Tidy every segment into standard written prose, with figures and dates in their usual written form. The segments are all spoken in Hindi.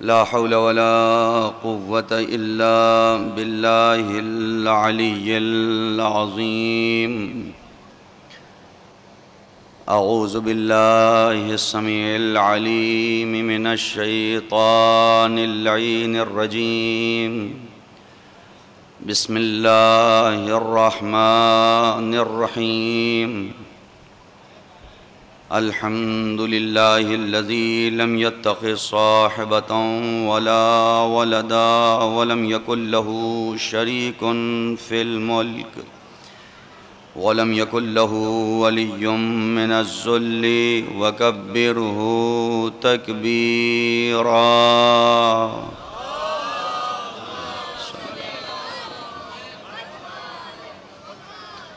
ला हौला वला कुव्वता इल्ला बिल्लाहिल अलिय्यिल अज़ीम। अऊज़ु बिल्लाहिस समीइल अलीम मिनश शैतानिर लईनिर रजीम। बिस्मिल्लाहिर रहमानिर रहीम। अल्हम्दुलिल्लाहिल्लज़ी लम यत्तखिज़ साहिबतन वला वलदा वलम यकुल लहू शरीकुन फिल मुल्क वलम यकुल लहू वलिय्युम मिनज़्ज़ुल्लि वकब्बिरहू तकबीरा।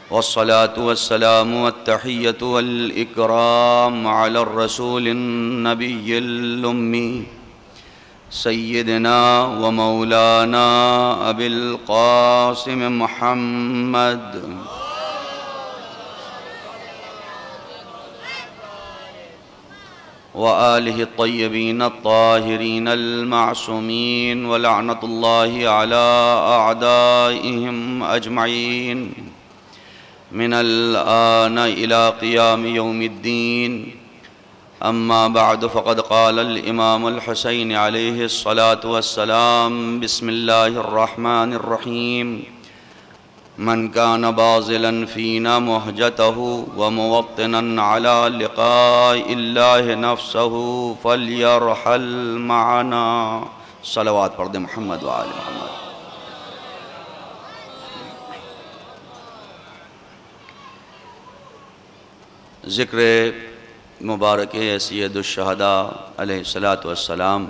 वस्सलातु वस्सलामु वत्तहिय्यतु वल इकराम अला रसूलिन नबिय्यिल उम्मी सय्यिदिना व मौलाना अबिल क़ासिम मुहम्मद व आलिहि अत्तय्यबीन अत्ताहिरीन अल-मासूमीन व लअनतुल्लाहि अला अअदाइहिम अजमईन मिनल आन इला क़ियाम यौमिद्दीन। अम्मा बअद फ़क़द क़ालल इमामुल हुसैन अलैहिस्सलातु वस्सलाम। बिस्मिल्लाहिर रहमानिर रहीम। मन कान बाज़िलन फ़ीना मुहजतहु व मुवत्तिनन अला लिक़ाइल्लाहि नफ़्सहु फ़ल्यरहल मअना। सलवात पढ़ दे मुहम्मद व आले मुहम्मद। ज़िक्र मुबारक सय्यदुश्शहदा अलैहिस्सलातु वस्सलाम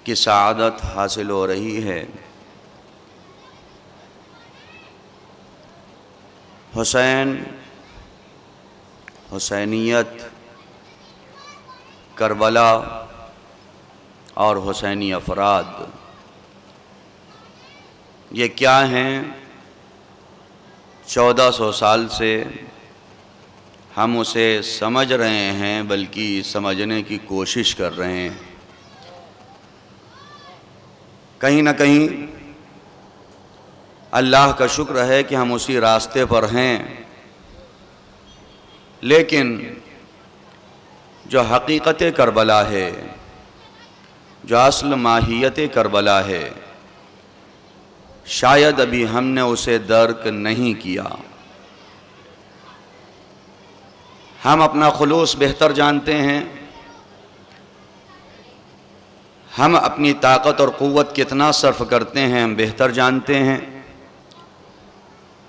की सआदत हासिल हो रही है। हुसैन, हुसैनियत, करबला और हुसैनी अफराद ये क्या हैं? 1400 साल से हम उसे समझ रहे हैं, बल्कि समझने की कोशिश कर रहे हैं। कहीं ना कहीं अल्लाह का शुक्र है कि हम उसी रास्ते पर हैं, लेकिन जो हकीकत करबला है, जो असल माहियत करबला है, शायद अभी हमने उसे दर्क नहीं किया। हम अपना खुलूस बेहतर जानते हैं, हम अपनी ताकत और क़ुव्वत कितना सर्फ करते हैं हम बेहतर जानते हैं,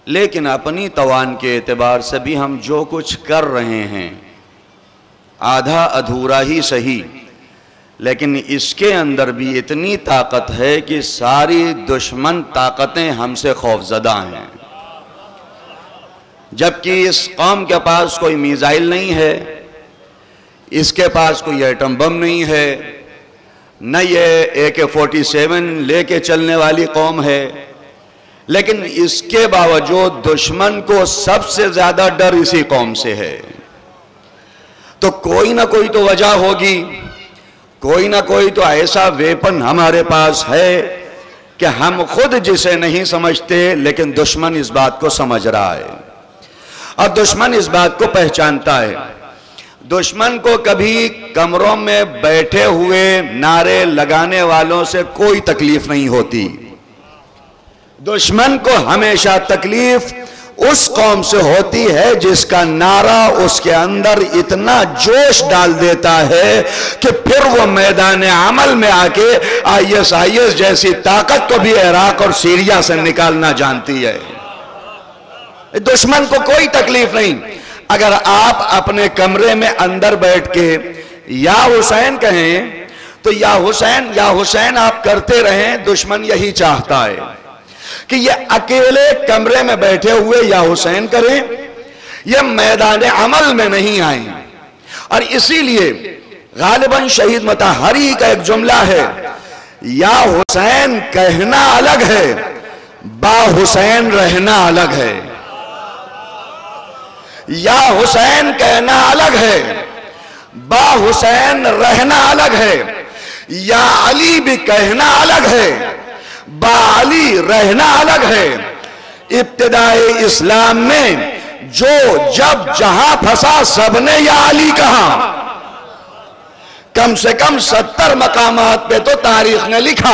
लेकिन अपनी तवान के एतबार से भी हम जो कुछ कर रहे हैं आधा अधूरा ही सही, लेकिन इसके अंदर भी इतनी ताकत है कि सारी दुश्मन ताकतें हमसे खौफज़दा हैं। जबकि इस कौम के पास कोई मिसाइल नहीं है, इसके पास कोई एटम बम नहीं है, न ये AK-47 लेके चलने वाली कौम है, लेकिन इसके बावजूद दुश्मन को सबसे ज़्यादा डर इसी कौम से है। तो कोई ना कोई तो वजह होगी, कोई ना कोई तो ऐसा वेपन हमारे पास है कि हम खुद जिसे नहीं समझते, लेकिन दुश्मन इस बात को समझ रहा है और दुश्मन इस बात को पहचानता है। दुश्मन को कभी कमरों में बैठे हुए नारे लगाने वालों से कोई तकलीफ नहीं होती। दुश्मन को हमेशा तकलीफ उस कौम से होती है जिसका नारा उसके अंदर इतना जोश डाल देता है कि फिर वो मैदान अमल में आके ISIS जैसी ताकत को भी इराक और सीरिया से निकालना जानती है। दुश्मन को कोई तकलीफ नहीं। अगर आप अपने कमरे में अंदर बैठ के या हुसैन कहें तो या हुसैन आप करते रहें, दुश्मन यही चाहता है कि ये अकेले कमरे में बैठे हुए या हुसैन करें, ये मैदान अमल में नहीं आए। और इसीलिए गालिबन शहीद मतहरी का एक जुमला है, या हुसैन कहना अलग है, बा हुसैन रहना अलग है। या हुसैन कहना अलग है, बा हुसैन रहना अलग है, या अली भी कहना अलग है, बा अली रहना अलग है। इब्तिदाए इस्लाम में जो जब जहां फंसा सबने या अली कहा। कम से कम 70 मकामात पे तो तारीख ने लिखा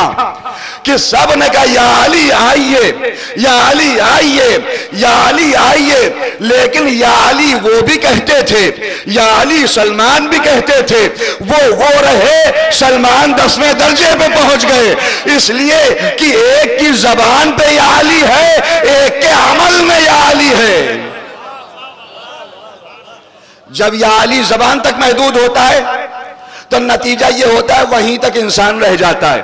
कि सब ने कहा या अली आइए, या अली आइए, या अली आइए। लेकिन या अली वो भी कहते थे, या अली सलमान भी कहते थे। वो रहे, सलमान 10वें दर्जे पे पहुंच गए, इसलिए कि एक की जबान पे या अली है, एक के अमल में या अली है। जब या अली जबान तक महदूद होता है तो नतीजा ये होता है वहीं तक इंसान रह जाता है।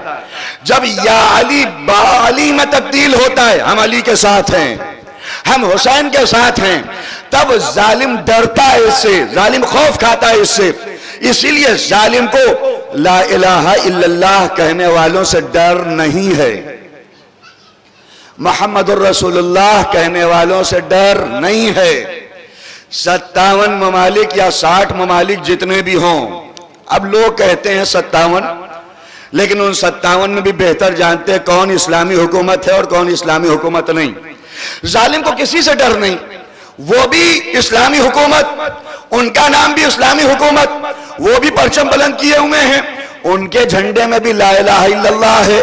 जब या अली बा अली में तब्दील होता है, हम अली के साथ हैं, हम हुसैन के साथ हैं, तब जालिम डरता है इससे, जालिम खौफ खाता है इससे। इसीलिए जालिम को ला इलाहा इल्लल्लाह कहने वालों से डर नहीं है, मुहम्मदुर रसूलुल्लाह कहने वालों से डर नहीं है। 57 ममालिक या 60 ममालिक जितने भी हों, अब लोग कहते हैं 57, लेकिन उन 57 में भी बेहतर जानते हैं कौन इस्लामी हुकूमत है और कौन इस्लामी हुकूमत नहीं। जालिम को किसी से डर नहीं, वो भी इस्लामी हुकूमत, उनका नाम भी इस्लामी हुकूमत, वो भी परचम बुलंद किए हुए हैं, उनके झंडे में भी ला इलाहा इल्लल्लाह है,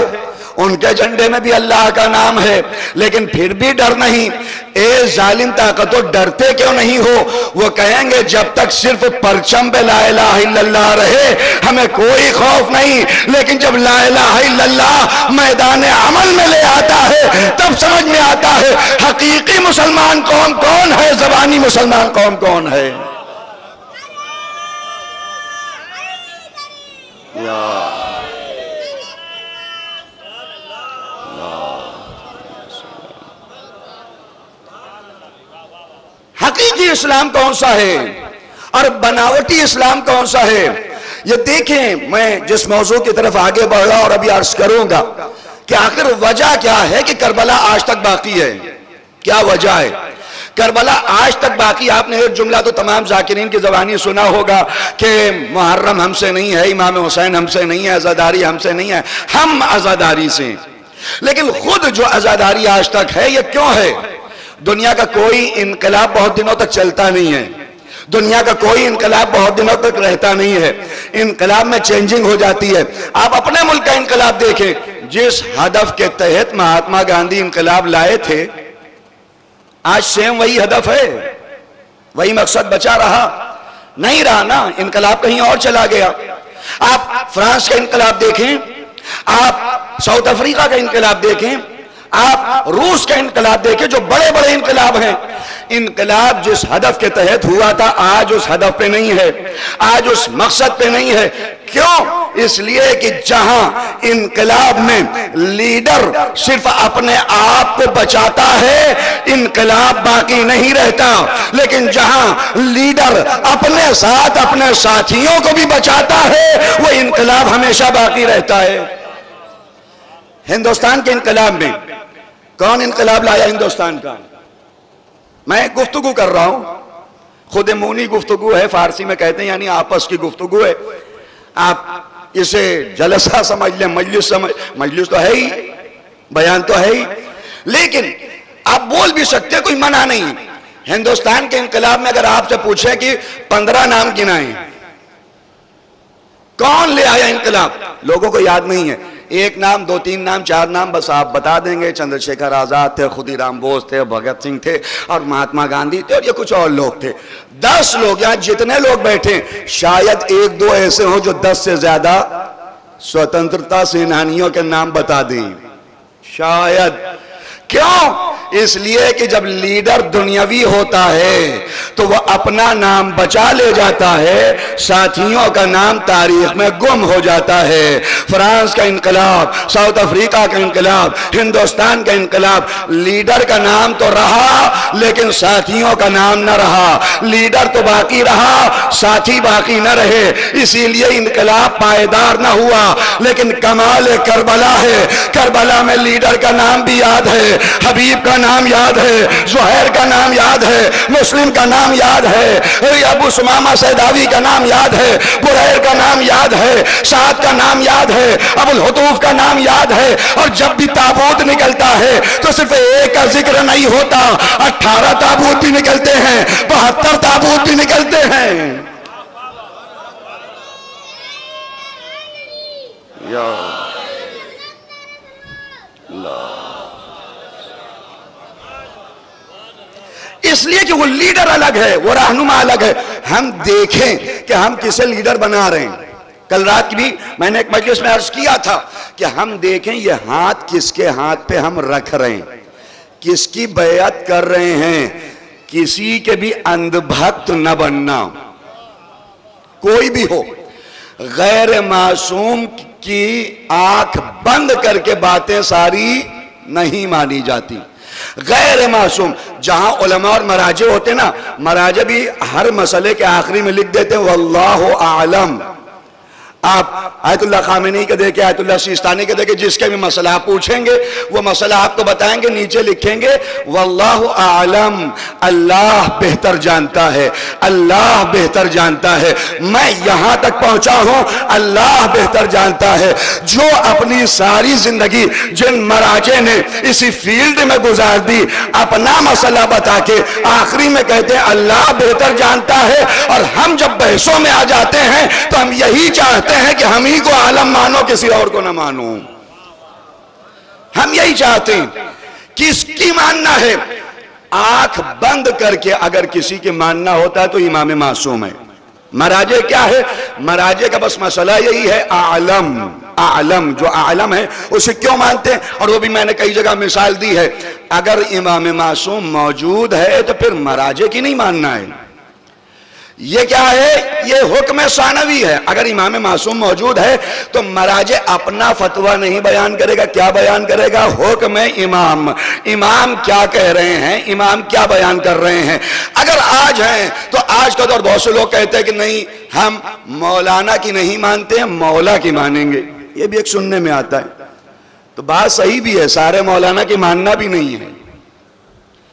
उनके झंडे में भी अल्लाह का नाम है, लेकिन फिर भी डर नहीं। ए जालिम ताकतों, डरते क्यों नहीं हो? वो कहेंगे जब तक सिर्फ परचम पे ला इलाहा इल्लल्लाह रहे हमें कोई खौफ नहीं, लेकिन जब ला इलाहा इल्लल्लाह मैदान अमल में ले आता है तब समझ में आता है हकीकी मुसलमान कौन कौन है, ज़बानी मुसलमान कौन कौन है। हकीकी इस्लाम कौन सा है और बनावटी इस्लाम कौन सा है, ये देखें। मैं जिस मौजू की तरफ आगे बढ़ रहा और अभी अर्ज करूंगा कि आखिर वजह क्या है कि करबला आज तक बाकी है। क्या वजह है करबला आज तक बाकी? आपने एक जुमला तो तमाम जाकिरीन की ज़बानी सुना होगा कि मुहर्रम हमसे नहीं है, इमाम हुसैन हमसे नहीं है, अज़ादारी हमसे नहीं है, हम अज़ादारी से। लेकिन खुद जो अज़ादारी आज तक है ये क्यों है? दुनिया का कोई इनकलाब बहुत दिनों तक चलता नहीं है, दुनिया का कोई इनकलाब बहुत दिनों तक रहता नहीं है, इनकलाब में चेंजिंग हो जाती है। आप अपने मुल्क का इनकलाब देखें, जिस हदफ के तहत महात्मा गांधी इनकलाब लाए थे आज सेम वही हदफ है, वही मकसद बचा रहा नहीं रहा ना, इनकलाब कहीं और चला गया। आप फ्रांस का इनकलाब देखें, आप साउथ अफ्रीका का इनकलाब देखें, आप रूस का इनकलाब देखें, जो बड़े बड़े इनकलाब हैं। इनकलाब जिस हदफ के तहत हुआ था आज उस हदफ पे नहीं है, आज उस मकसद पे नहीं है। क्यों? इसलिए कि जहां इनकलाब में लीडर सिर्फ अपने आप को बचाता है इनकलाब बाकी नहीं रहता, लेकिन जहां लीडर अपने साथ अपने साथियों को भी बचाता है वो इनकलाब हमेशा बाकी रहता है। हिंदुस्तान के इनकलाब में कौन इनकलाब लाया हिंदुस्तान का? मैं गुफ्तगू कर रहा हूं, खुद मौनी गुफ्तगू है, फारसी में कहते हैं, यानी आपस की गुफ्तगू है। आप इसे जलसा समझ लें, मजलिस समझ, मजलिस तो है ही, बयान तो है ही, लेकिन आप बोल भी सकते हैं, कोई मना नहीं। हिंदुस्तान के इनकलाब में अगर आपसे पूछे कि 15 नाम गिनाएं, कौन ले आया इनकलाब, लोगों को याद नहीं है। एक नाम, 2, 3 नाम, 4 नाम बस आप बता देंगे। चंद्रशेखर आजाद थे, खुदीराम बोस थे, भगत सिंह थे और महात्मा गांधी थे और ये कुछ और लोग थे। 10 लोग, यहाँ जितने लोग बैठे शायद 1-2 ऐसे हों जो 10 से ज्यादा स्वतंत्रता सेनानियों के नाम बता दें, शायद। क्यों? इसलिए कि जब लीडर दुनियावी होता है तो वह अपना नाम बचा ले जाता है, साथियों का नाम तारीख में गुम हो जाता है। फ्रांस का इनकलाब, साउथ अफ्रीका का इनकलाब, हिंदुस्तान का इनकलाब, लीडर का नाम तो रहा लेकिन साथियों का नाम न रहा। लीडर तो बाकी रहा, साथी बाकी न रहे, इसीलिए इनकलाब पायदार न हुआ। लेकिन कमाल करबला है, करबला में लीडर का नाम भी याद है, हबीब का का नाम याद है, जुहैर का नाम याद है, मुस्लिम का नाम याद है, अबू सुमामा सैदावी का नाम याद है, बुरैर का नाम याद है, साद का नाम याद है, अबुल हुतूफ का नाम याद है। और जब भी ताबूत निकलता है तो सिर्फ एक का जिक्र नहीं होता, 18 ताबूत भी निकलते हैं, 72 ताबूत भी निकलते हैं। या इसलिए कि वो लीडर अलग है, वो रहनुमा अलग है। हम देखें कि हम किसे लीडर बना रहे हैं। कल रात की भी मैंने एक मजलिस में अर्ज किया था कि हम देखें ये हाथ किसके हाथ पे हम रख रहे हैं, किसकी बैअत कर रहे हैं। किसी के भी अंधभक्त न बनना, कोई भी हो। गैर मासूम की आंख बंद करके बातें सारी नहीं मानी जाती। गैर मासूम, जहां उलमा और मराजे होते ना, मराजे भी हर मसले के आखिरी में लिख देते हैं वल्लाहु आलम। आप आयतुल्लाह खामेनी के देखे, आयतुल्लाह सिस्तानी के देखे, जिसके भी मसला आप पूछेंगे वो मसला आपको बताएंगे, नीचे लिखेंगे वल्लाहु आलम, अल्लाह बेहतर जानता है, अल्लाह बेहतर जानता है। मैं यहां तक पहुंचा हूं, अल्लाह बेहतर जानता है। जो अपनी सारी जिंदगी जिन मराजे ने इसी फील्ड में गुजार दी, अपना मसला बता के आखिरी में कहते हैं अल्लाह बेहतर जानता है। और हम जब बहसों में आ जाते हैं तो हम यही चाहते हैं कि हम ही को आलम मानो, किसी और को ना मानो। हम यही चाहते हैं। किसकी मानना है? आंख बंद करके अगर किसी के मानना होता है तो इमाम मासूम है। मराजे क्या है? मराजे का बस मसला यही है आलम। आलम, जो आलम है उसे क्यों मानते हैं? और वो भी मैंने कई जगह मिसाल दी है। अगर इमाम मासूम मौजूद है तो फिर मराजे की नहीं मानना है। ये क्या है? ये हुक्म सानवी है। अगर इमाम मासूम मौजूद है तो मराजे अपना फतवा नहीं बयान करेगा। क्या बयान करेगा? हुक्म इमाम। इमाम क्या कह रहे हैं, इमाम क्या बयान कर रहे हैं। अगर आज हैं तो आज का दौर बहुत से लोग कहते हैं कि नहीं, हम मौलाना की नहीं मानते हैं, मौला की मानेंगे। ये भी एक सुनने में आता है। तो बात सही भी है, सारे मौलाना की मानना भी नहीं है,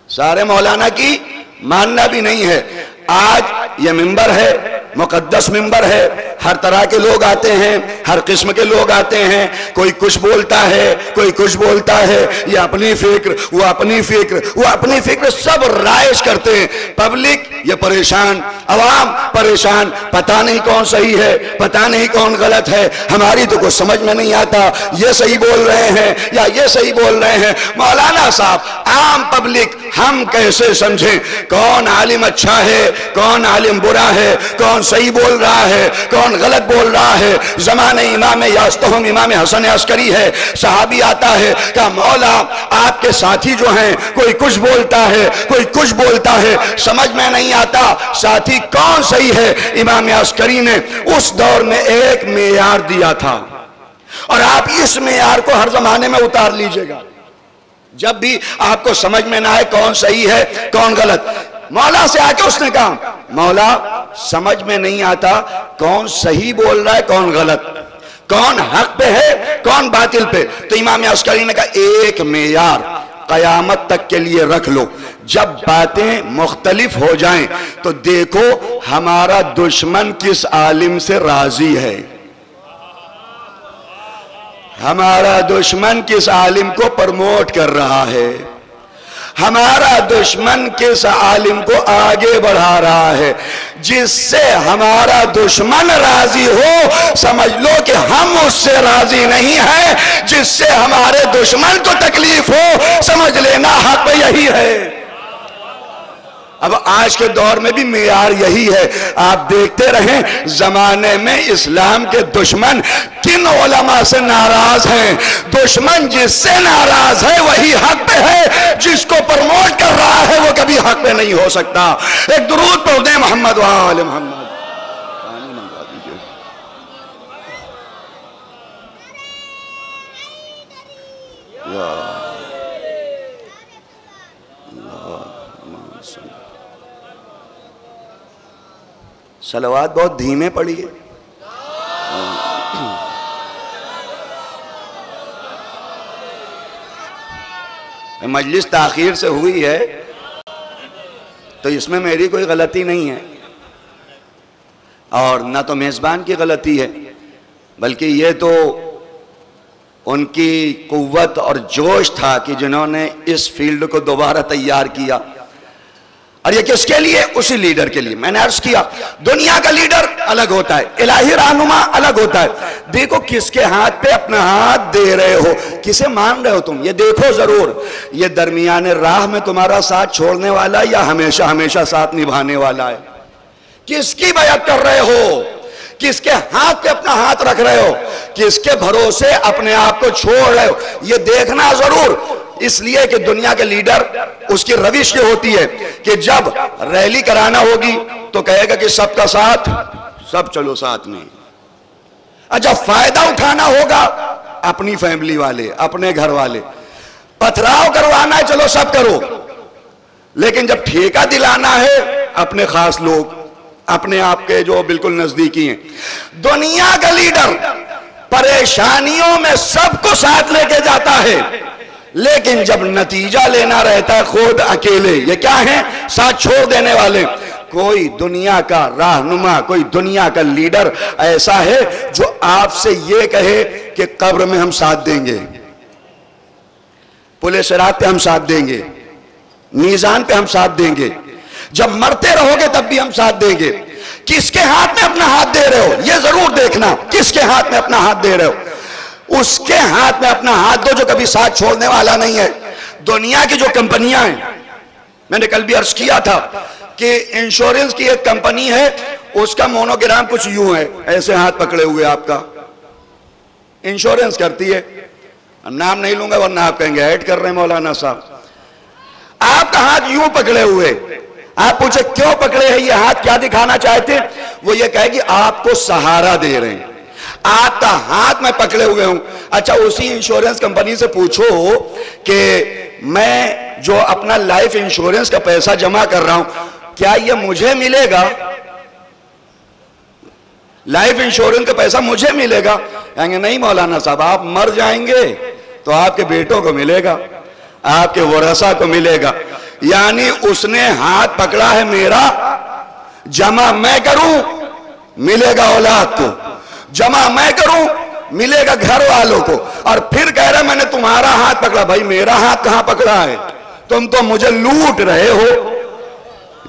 सारे मौलाना की मानना भी नहीं है। आज ये मिंबर है, मुकद्दस मिंबर है, हर तरह के लोग आते हैं, हर किस्म के लोग आते हैं। कोई कुछ बोलता है, कोई कुछ बोलता है, ये अपनी फिक्र, वो अपनी फिक्र, वो अपनी फिक्र, सब राइज करते हैं। पब्लिक ये परेशान, अवाम परेशान, पता नहीं कौन सही है, पता नहीं कौन गलत है। हमारी तो कुछ समझ में नहीं आता, ये सही बोल रहे हैं या ये सही बोल रहे हैं। मौलाना साहब, आम पब्लिक हम कैसे समझें कौन आलिम अच्छा है, कौन आलिम बुरा है, कौन सही बोल रहा है, कौन गलत बोल रहा है। जमाने इमाम यास्तहुम इमाम हसन अस्करी है, सहाबी आता है, क्या मौला आपके साथी जो हैं कोई कुछ बोलता है, कोई कुछ बोलता है, समझ में नहीं आता साथी कौन सही है। इमाम अस्करी ने उस दौर में एक मेयार दिया था और आप इस मेयार को हर जमाने में उतार लीजिएगा। जब भी आपको समझ में ना आए कौन सही है कौन गलत, मौला से आके उसने कहा मौला समझ में नहीं आता कौन सही बोल रहा है कौन गलत, कौन हक पे है कौन बातिल पे। तो इमाम अस्करी ने कहा एक मेयार कयामत तक के लिए रख लो, जब बातें मुख्तलिफ हो जाएं तो देखो हमारा दुश्मन किस आलिम से राजी है, हमारा दुश्मन किस आलिम को प्रमोट कर रहा है, हमारा दुश्मन किस आलिम को आगे बढ़ा रहा है। जिससे हमारा दुश्मन राजी हो समझ लो कि हम उससे राजी नहीं है, जिससे हमारे दुश्मन को तकलीफ हो समझ लेना हक यही है। अब आज के दौर में भी मेयार यही है। आप देखते रहें जमाने में इस्लाम के दुश्मन किन उलमा से नाराज हैं। दुश्मन जिससे नाराज है वही हक पे है, जिसको प्रमोट कर रहा है वो कभी हक पे नहीं हो सकता। एक दुरूद पढ़ दे मोहम्मद वाले मोहम्मद। सलवात बहुत धीमे पढ़िए। मजलिस ताखीर से हुई है तो इसमें मेरी कोई गलती नहीं है और ना तो मेज़बान की गलती है, बल्कि ये तो उनकी कुव्वत और जोश था कि जिन्होंने इस फील्ड को दोबारा तैयार किया। और ये किसके लिए? उसी लीडर के लिए। मैंने अर्ज किया दुनिया का लीडर अलग होता है, इलाही रहनुमा अलग होता है। देखो किसके हाथ पे अपना हाथ दे रहे हो, किसे मान रहे हो तुम, ये देखो जरूर। ये दरमियाने राह में तुम्हारा साथ छोड़ने वाला या हमेशा हमेशा साथ निभाने वाला है? किसकी बैअत कर रहे हो, किसके हाथ पे अपना हाथ रख रहे हो, किसके भरोसे अपने आप को छोड़ रहे हो, ये देखना जरूर। इसलिए कि दुनिया के लीडर उसकी रविश ये होती है कि जब रैली कराना होगी तो कहेगा कि सबका साथ, सब चलो साथ में। और जब फायदा उठाना होगा अपनी फैमिली वाले, अपने घर वाले, पथराव करवाना है चलो सब करो, लेकिन जब ठेका दिलाना है अपने खास लोग, अपने आप के जो बिल्कुल नजदीकी हैं। दुनिया का लीडर परेशानियों में सबको साथ लेके जाता है, लेकिन जब नतीजा लेना रहता है खुद अकेले, ये क्या है? साथ छोड़ देने वाले। कोई दुनिया का रहनुमा, कोई दुनिया का लीडर ऐसा है जो आपसे ये कहे कि कब्र में हम साथ देंगे, पुलिस रात पे हम साथ देंगे, मीजान पे हम साथ देंगे, जब मरते रहोगे तब भी हम साथ देंगे। किसके हाथ में अपना हाथ दे रहे हो, यह जरूर देखना, किसके हाथ में अपना हाथ दे रहे हो। उसके हाथ में अपना हाथ दो जो कभी साथ छोड़ने वाला नहीं है। दुनिया की जो कंपनियां हैं, मैंने कल भी अर्ज किया था कि इंश्योरेंस की एक कंपनी है, उसका मोनोग्राम कुछ यूं है, ऐसे हाथ पकड़े हुए आपका इंश्योरेंस करती है। नाम नहीं लूंगा वरना आप कहेंगे ऐड कर रहे हैं मौलाना साहब। आपका हाथ यूं पकड़े हुए, आप पूछे क्यों पकड़े हैं ये हाथ, क्या दिखाना चाहते? वो ये कहे कि आपको सहारा दे रहे हैं, आपका हाथ मैं पकड़े हुए हूं। अच्छा, उसी इंश्योरेंस कंपनी से पूछो कि मैं जो अपना लाइफ इंश्योरेंस का पैसा जमा कर रहा हूं, क्या ये मुझे मिलेगा? लाइफ इंश्योरेंस का पैसा मुझे मिलेगा? कहेंगे नहीं मौलाना साहब, आप मर जाएंगे तो आपके बेटों को मिलेगा, आपके वरसा को मिलेगा। यानी उसने हाथ पकड़ा है मेरा, जमा मैं करूं मिलेगा औलाद को, जमा मैं करूं मिलेगा घर वालों को, और फिर कह रहा मैंने तुम्हारा हाथ पकड़ा। भाई मेरा हाथ कहां पकड़ा है? तुम तो मुझे लूट रहे हो।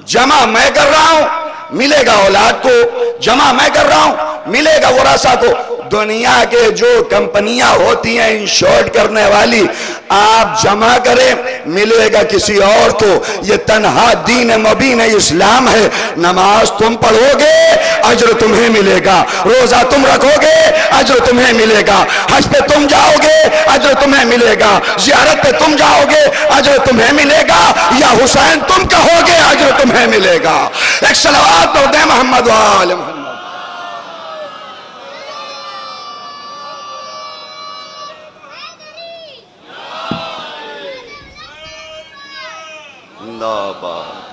जमा मैं कर रहा हूं मिलेगा औलाद को, जमा मैं कर रहा हूं मिलेगा वरासा को। दुनिया के जो कंपनियां होती हैं इंश्योर्ड करने वाली, आप जमा करें मिलेगा किसी और को। ये तन्हा दीन मुबीन इस्लाम है। नमाज तुम पढ़ोगे अज्र तुम्हें मिलेगा, रोजा तुम रखोगे अज्र तुम्हें मिलेगा, हज पे तुम जाओगे अज्र तुम्हें मिलेगा, जियारत पे तुम जाओगे अज्र तुम्हें मिलेगा, या हुसैन तुम कहोगे अज्र तुम्हें मिलेगा। एक सलावत पढ़ दे मोहम्मद वाले मोहम्मद। जिंदाबाद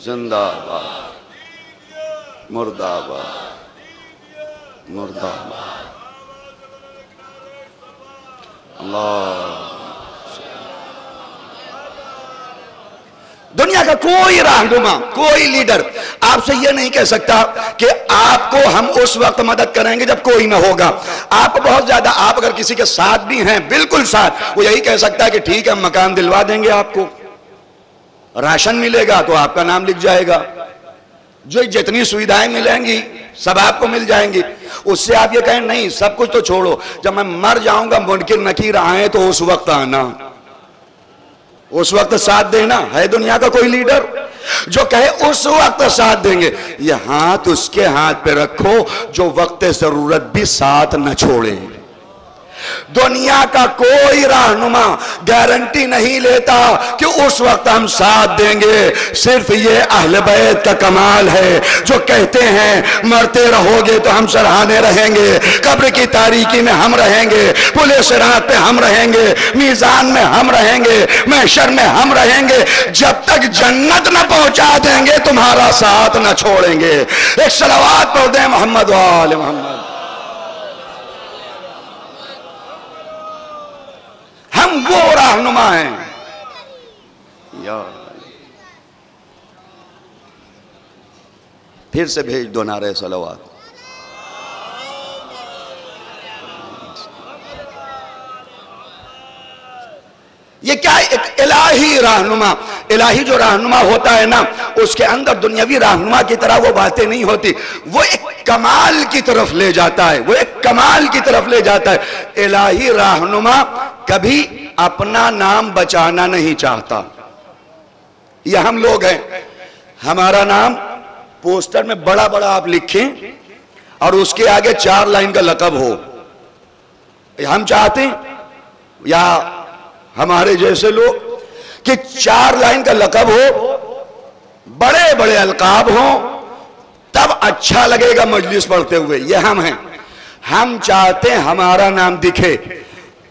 जिंदाबाद मुर्दाबाद मुर्दाबाद। अल्लाह। दुनिया का कोई रहनुमा, कोई लीडर आपसे यह नहीं कह सकता कि आपको हम उस वक्त मदद करेंगे जब कोई ना होगा। आपको बहुत ज्यादा, आप अगर किसी के साथ भी हैं, बिल्कुल साथ, वो यही कह सकता है कि ठीक है हम मकान दिलवा देंगे आपको, राशन मिलेगा तो आपका नाम लिख जाएगा, जो जितनी सुविधाएं मिलेंगी सब आपको मिल जाएंगी। उससे आप ये कहें नहीं सब कुछ तो छोड़ो, जब मैं मर जाऊंगा मुनकिर नकीर आए तो उस वक्त आना, उस वक्त साथ देना। है दुनिया का कोई लीडर जो कहे उस वक्त साथ देंगे? ये हाथ उसके हाथ पे रखो जो वक्त जरूरत भी साथ न छोड़े। दुनिया का कोई रहनुमा गारंटी नहीं लेता कि उस वक्त हम साथ देंगे। सिर्फ ये अहले बैत का कमाल है जो कहते हैं मरते रहोगे तो हम सराहने रहेंगे, कब्र की तारीकी में हम रहेंगे, पुलिस रात पे हम रहेंगे, मीजान में हम रहेंगे, महशर में हम रहेंगे, जब तक जन्नत न पहुंचा देंगे तुम्हारा साथ न छोड़ेंगे। एक सलावत पढ़ दें मोहम्मद वाले मोहम्मद। हम हम वो रहनुमा हैं। यार फिर से भेज दो नारे सलावत। ये क्या एक इलाही रहनुमा, इलाही जो रहनुमा होता है ना, उसके अंदर दुनियावी रहनुमा की तरह वो बातें नहीं होती, वो एक कमाल की तरफ ले जाता है, वो एक कमाल की तरफ ले जाता है। इलाही रहनुमा कभी अपना नाम बचाना नहीं चाहता। ये हम लोग हैं, हमारा नाम पोस्टर में बड़ा बड़ा आप लिखें और उसके आगे 4 लाइन का लक़ब हो, हम चाहते हैं या हमारे जैसे लोग कि 4 लाइन का लक़ब हो, बड़े बड़े अलकाब हो, तब अच्छा लगेगा मजलिस पढ़ते हुए। ये हम हैं, हम चाहते हैं हमारा नाम दिखे।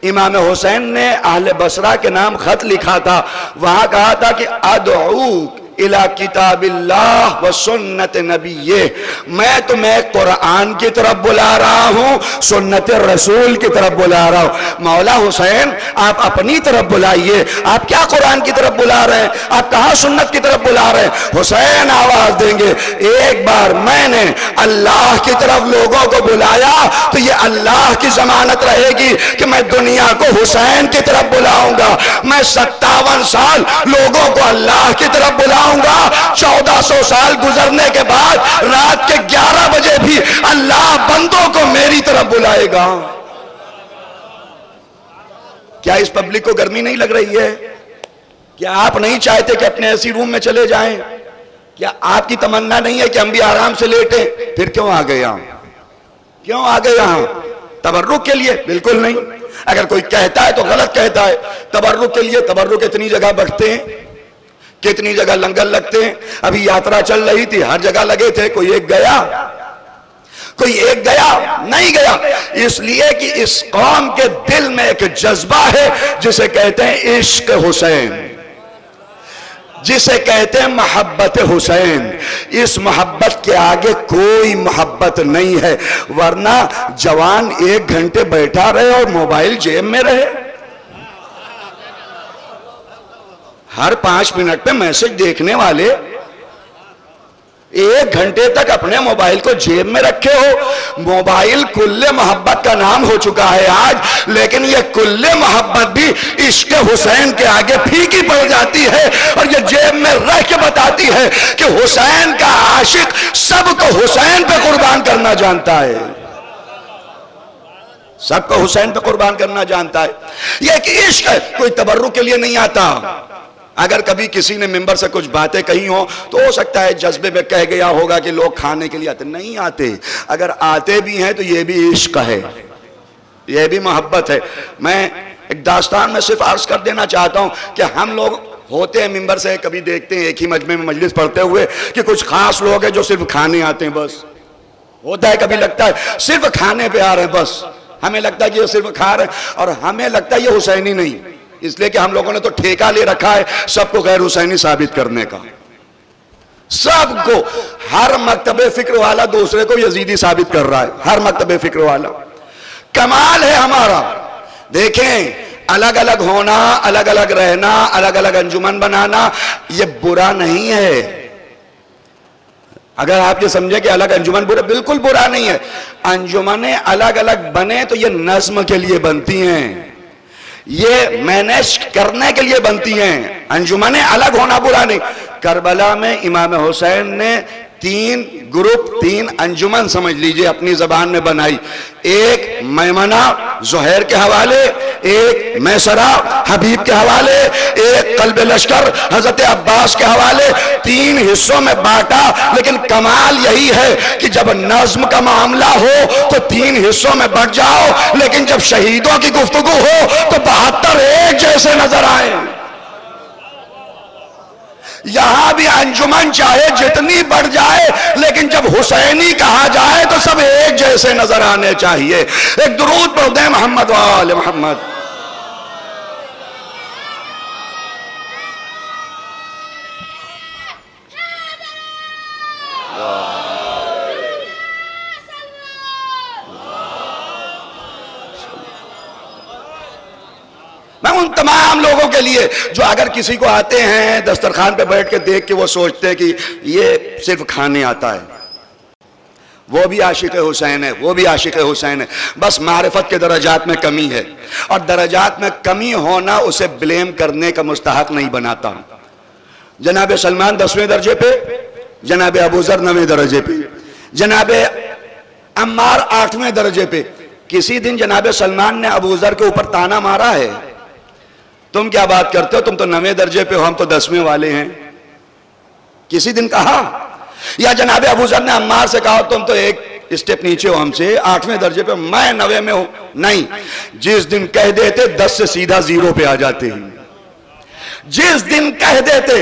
इमाम हुसैन ने अहले बसरा के नाम खत लिखा था, वहां कहा था कि अदऊ इला किताबिल्लाह व सुन्नत नबीये, मैं तुम्हें कुरान की तरफ बुला रहा हूं, सुन्नत रसूल की तरफ बुला रहा हूं। मौला हुसैन आप अपनी तरफ बुलाइए, आप क्या कुरान की तरफ बुला रहे हैं, आप कहां सुन्नत की तरफ बुला रहे हैं। हुसैन आवाज देंगे, एक बार मैंने अल्लाह की तरफ लोगों को बुलाया तो ये अल्लाह की जमानत रहेगी कि मैं दुनिया को हुसैन की तरफ बुलाऊंगा। मैं 57 साल लोगों को अल्लाह की तरफ बुलाऊंगा, 1400 साल गुजरने के बाद रात के 11 बजे भी अल्लाह बंदों को मेरी तरफ बुलाएगा। क्या इस पब्लिक को गर्मी नहीं लग रही है? क्या आप नहीं चाहते कि अपने ऐसी रूम में चले जाएं? क्या आपकी तमन्ना नहीं है कि हम भी आराम से लेटें? फिर क्यों आ गए यहां? क्यों आ गए यहां? तबर्रुक के लिए? बिल्कुल नहीं। अगर कोई कहता है तो गलत कहता है। तबर्रुक के लिए, तबर्रुक कितनी जगह बढ़ते हैं, कितनी जगह लंगर लगते हैं। अभी यात्रा चल रही थी, हर जगह लगे थे, कोई एक गया, कोई एक गया नहीं गया, इसलिए कि इस कौम के दिल में एक जज्बा है जिसे कहते हैं इश्क हुसैन, जिसे कहते हैं मोहब्बत हुसैन। इस मोहब्बत के आगे कोई मोहब्बत नहीं है, वरना जवान 1 घंटे बैठा रहे और मोबाइल जेब में रहे, हर 5 मिनट पे मैसेज देखने वाले 1 घंटे तक अपने मोबाइल को जेब में रखे हो। मोबाइल कुल्ले मोहब्बत का नाम हो चुका है आज, लेकिन ये कुल्ले मोहब्बत भी इश्क हुसैन के आगे फीकी पड़ जाती है और ये जेब में रह के बताती है कि हुसैन का आशिक सबको हुसैन पे कुर्बान करना जानता है, सबको हुसैन पे कुर्बान करना जानता है। ये कि इश्क है, कोई तबर्रुक के लिए नहीं आता। अगर कभी किसी ने मिंबर से कुछ बातें कही हो तो हो सकता है जज्बे में कह गया होगा कि लोग खाने के लिए आते, नहीं आते। अगर आते भी हैं तो ये भी इश्क है, ये भी मोहब्बत है। मैं एक दास्तान में सिर्फ अर्ज कर देना चाहता हूं कि हम लोग होते हैं मिंबर से, कभी देखते हैं एक ही मजमे में मजलिस पढ़ते हुए कि कुछ खास लोग हैं जो सिर्फ खाने आते हैं, बस होता है। कभी लगता है सिर्फ खाने पे आ रहे हैं, बस हमें लगता है कि ये सिर्फ खा रहे हैं, और हमें लगता है ये हुसैनी नहीं, इसलिए कि हम लोगों ने तो ठेका ले रखा है सबको गैर हुसैनी साबित करने का। सबको, हर मकतबे फिक्र वाला दूसरे को यजीदी साबित कर रहा है, हर मकतबे फिक्र वाला। कमाल है हमारा। देखें, अलग अलग होना, अलग अलग रहना, अलग अलग अंजुमन बनाना, ये बुरा नहीं है। अगर आप ये समझे कि अलग अंजुमन बुरा, बिल्कुल बुरा नहीं है। अंजुमनें अलग अलग बने तो ये नज्म के लिए बनती हैं, ये मैनेज करने के लिए बनती हैं। अंजुमनें अलग होना बुरा नहीं। करबला में इमाम हुसैन ने 3 ग्रुप, 3 अंजुमन समझ लीजिए अपनी जबान में बनाई। एक मैमना ज़ुहैर के हवाले, एक मैसरा हबीब के हवाले, एक कल्ब लश्कर हजरत अब्बास के हवाले। 3 हिस्सों में बांटा, लेकिन कमाल यही है कि जब नज्म का मामला हो तो 3 हिस्सों में बट जाओ, लेकिन जब शहीदों की गुफ्तगू हो तो 72 एक जैसे नजर आए। यहां भी अंजुमन चाहे जितनी बढ़ जाए, लेकिन जब हुसैनी कहा जाए तो सब एक जैसे नजर आने चाहिए। एक दुरूद पढ़ दें मोहम्मद वाले मोहम्मद। मैं उन तमाम लोगों के लिए जो अगर किसी को आते हैं दस्तरखान पे बैठ के देख के वो सोचते हैं कि ये सिर्फ खाने आता है, वो भी आशिक हुसैन है, वो भी आशिक हुसैन है, बस मारिफत के दर्जात में कमी है। और दर्जात में कमी होना उसे ब्लेम करने का मुस्तहक नहीं बनाता। जनाब सलमान 10वें दर्जे पे, जनाब अबू ज़र 9वें दर्जे पे, जनाब अम्मार 8वें दर्जे पे। किसी दिन जनाब सलमान ने अबू ज़र के ऊपर ताना मारा है, तुम क्या बात करते हो, तुम तो 9वें दर्जे पे हो, हम तो 10वें वाले हैं? किसी दिन कहा? या जनाब अबू ज़र ने अम्मार से कहा तुम तो एक स्टेप नीचे हो हमसे, 8वें दर्जे पे, मैं 9वें में हूं? नहीं, जिस दिन कह देते 10 से सीधा 0 पे आ जाते हैं, जिस दिन कह देते।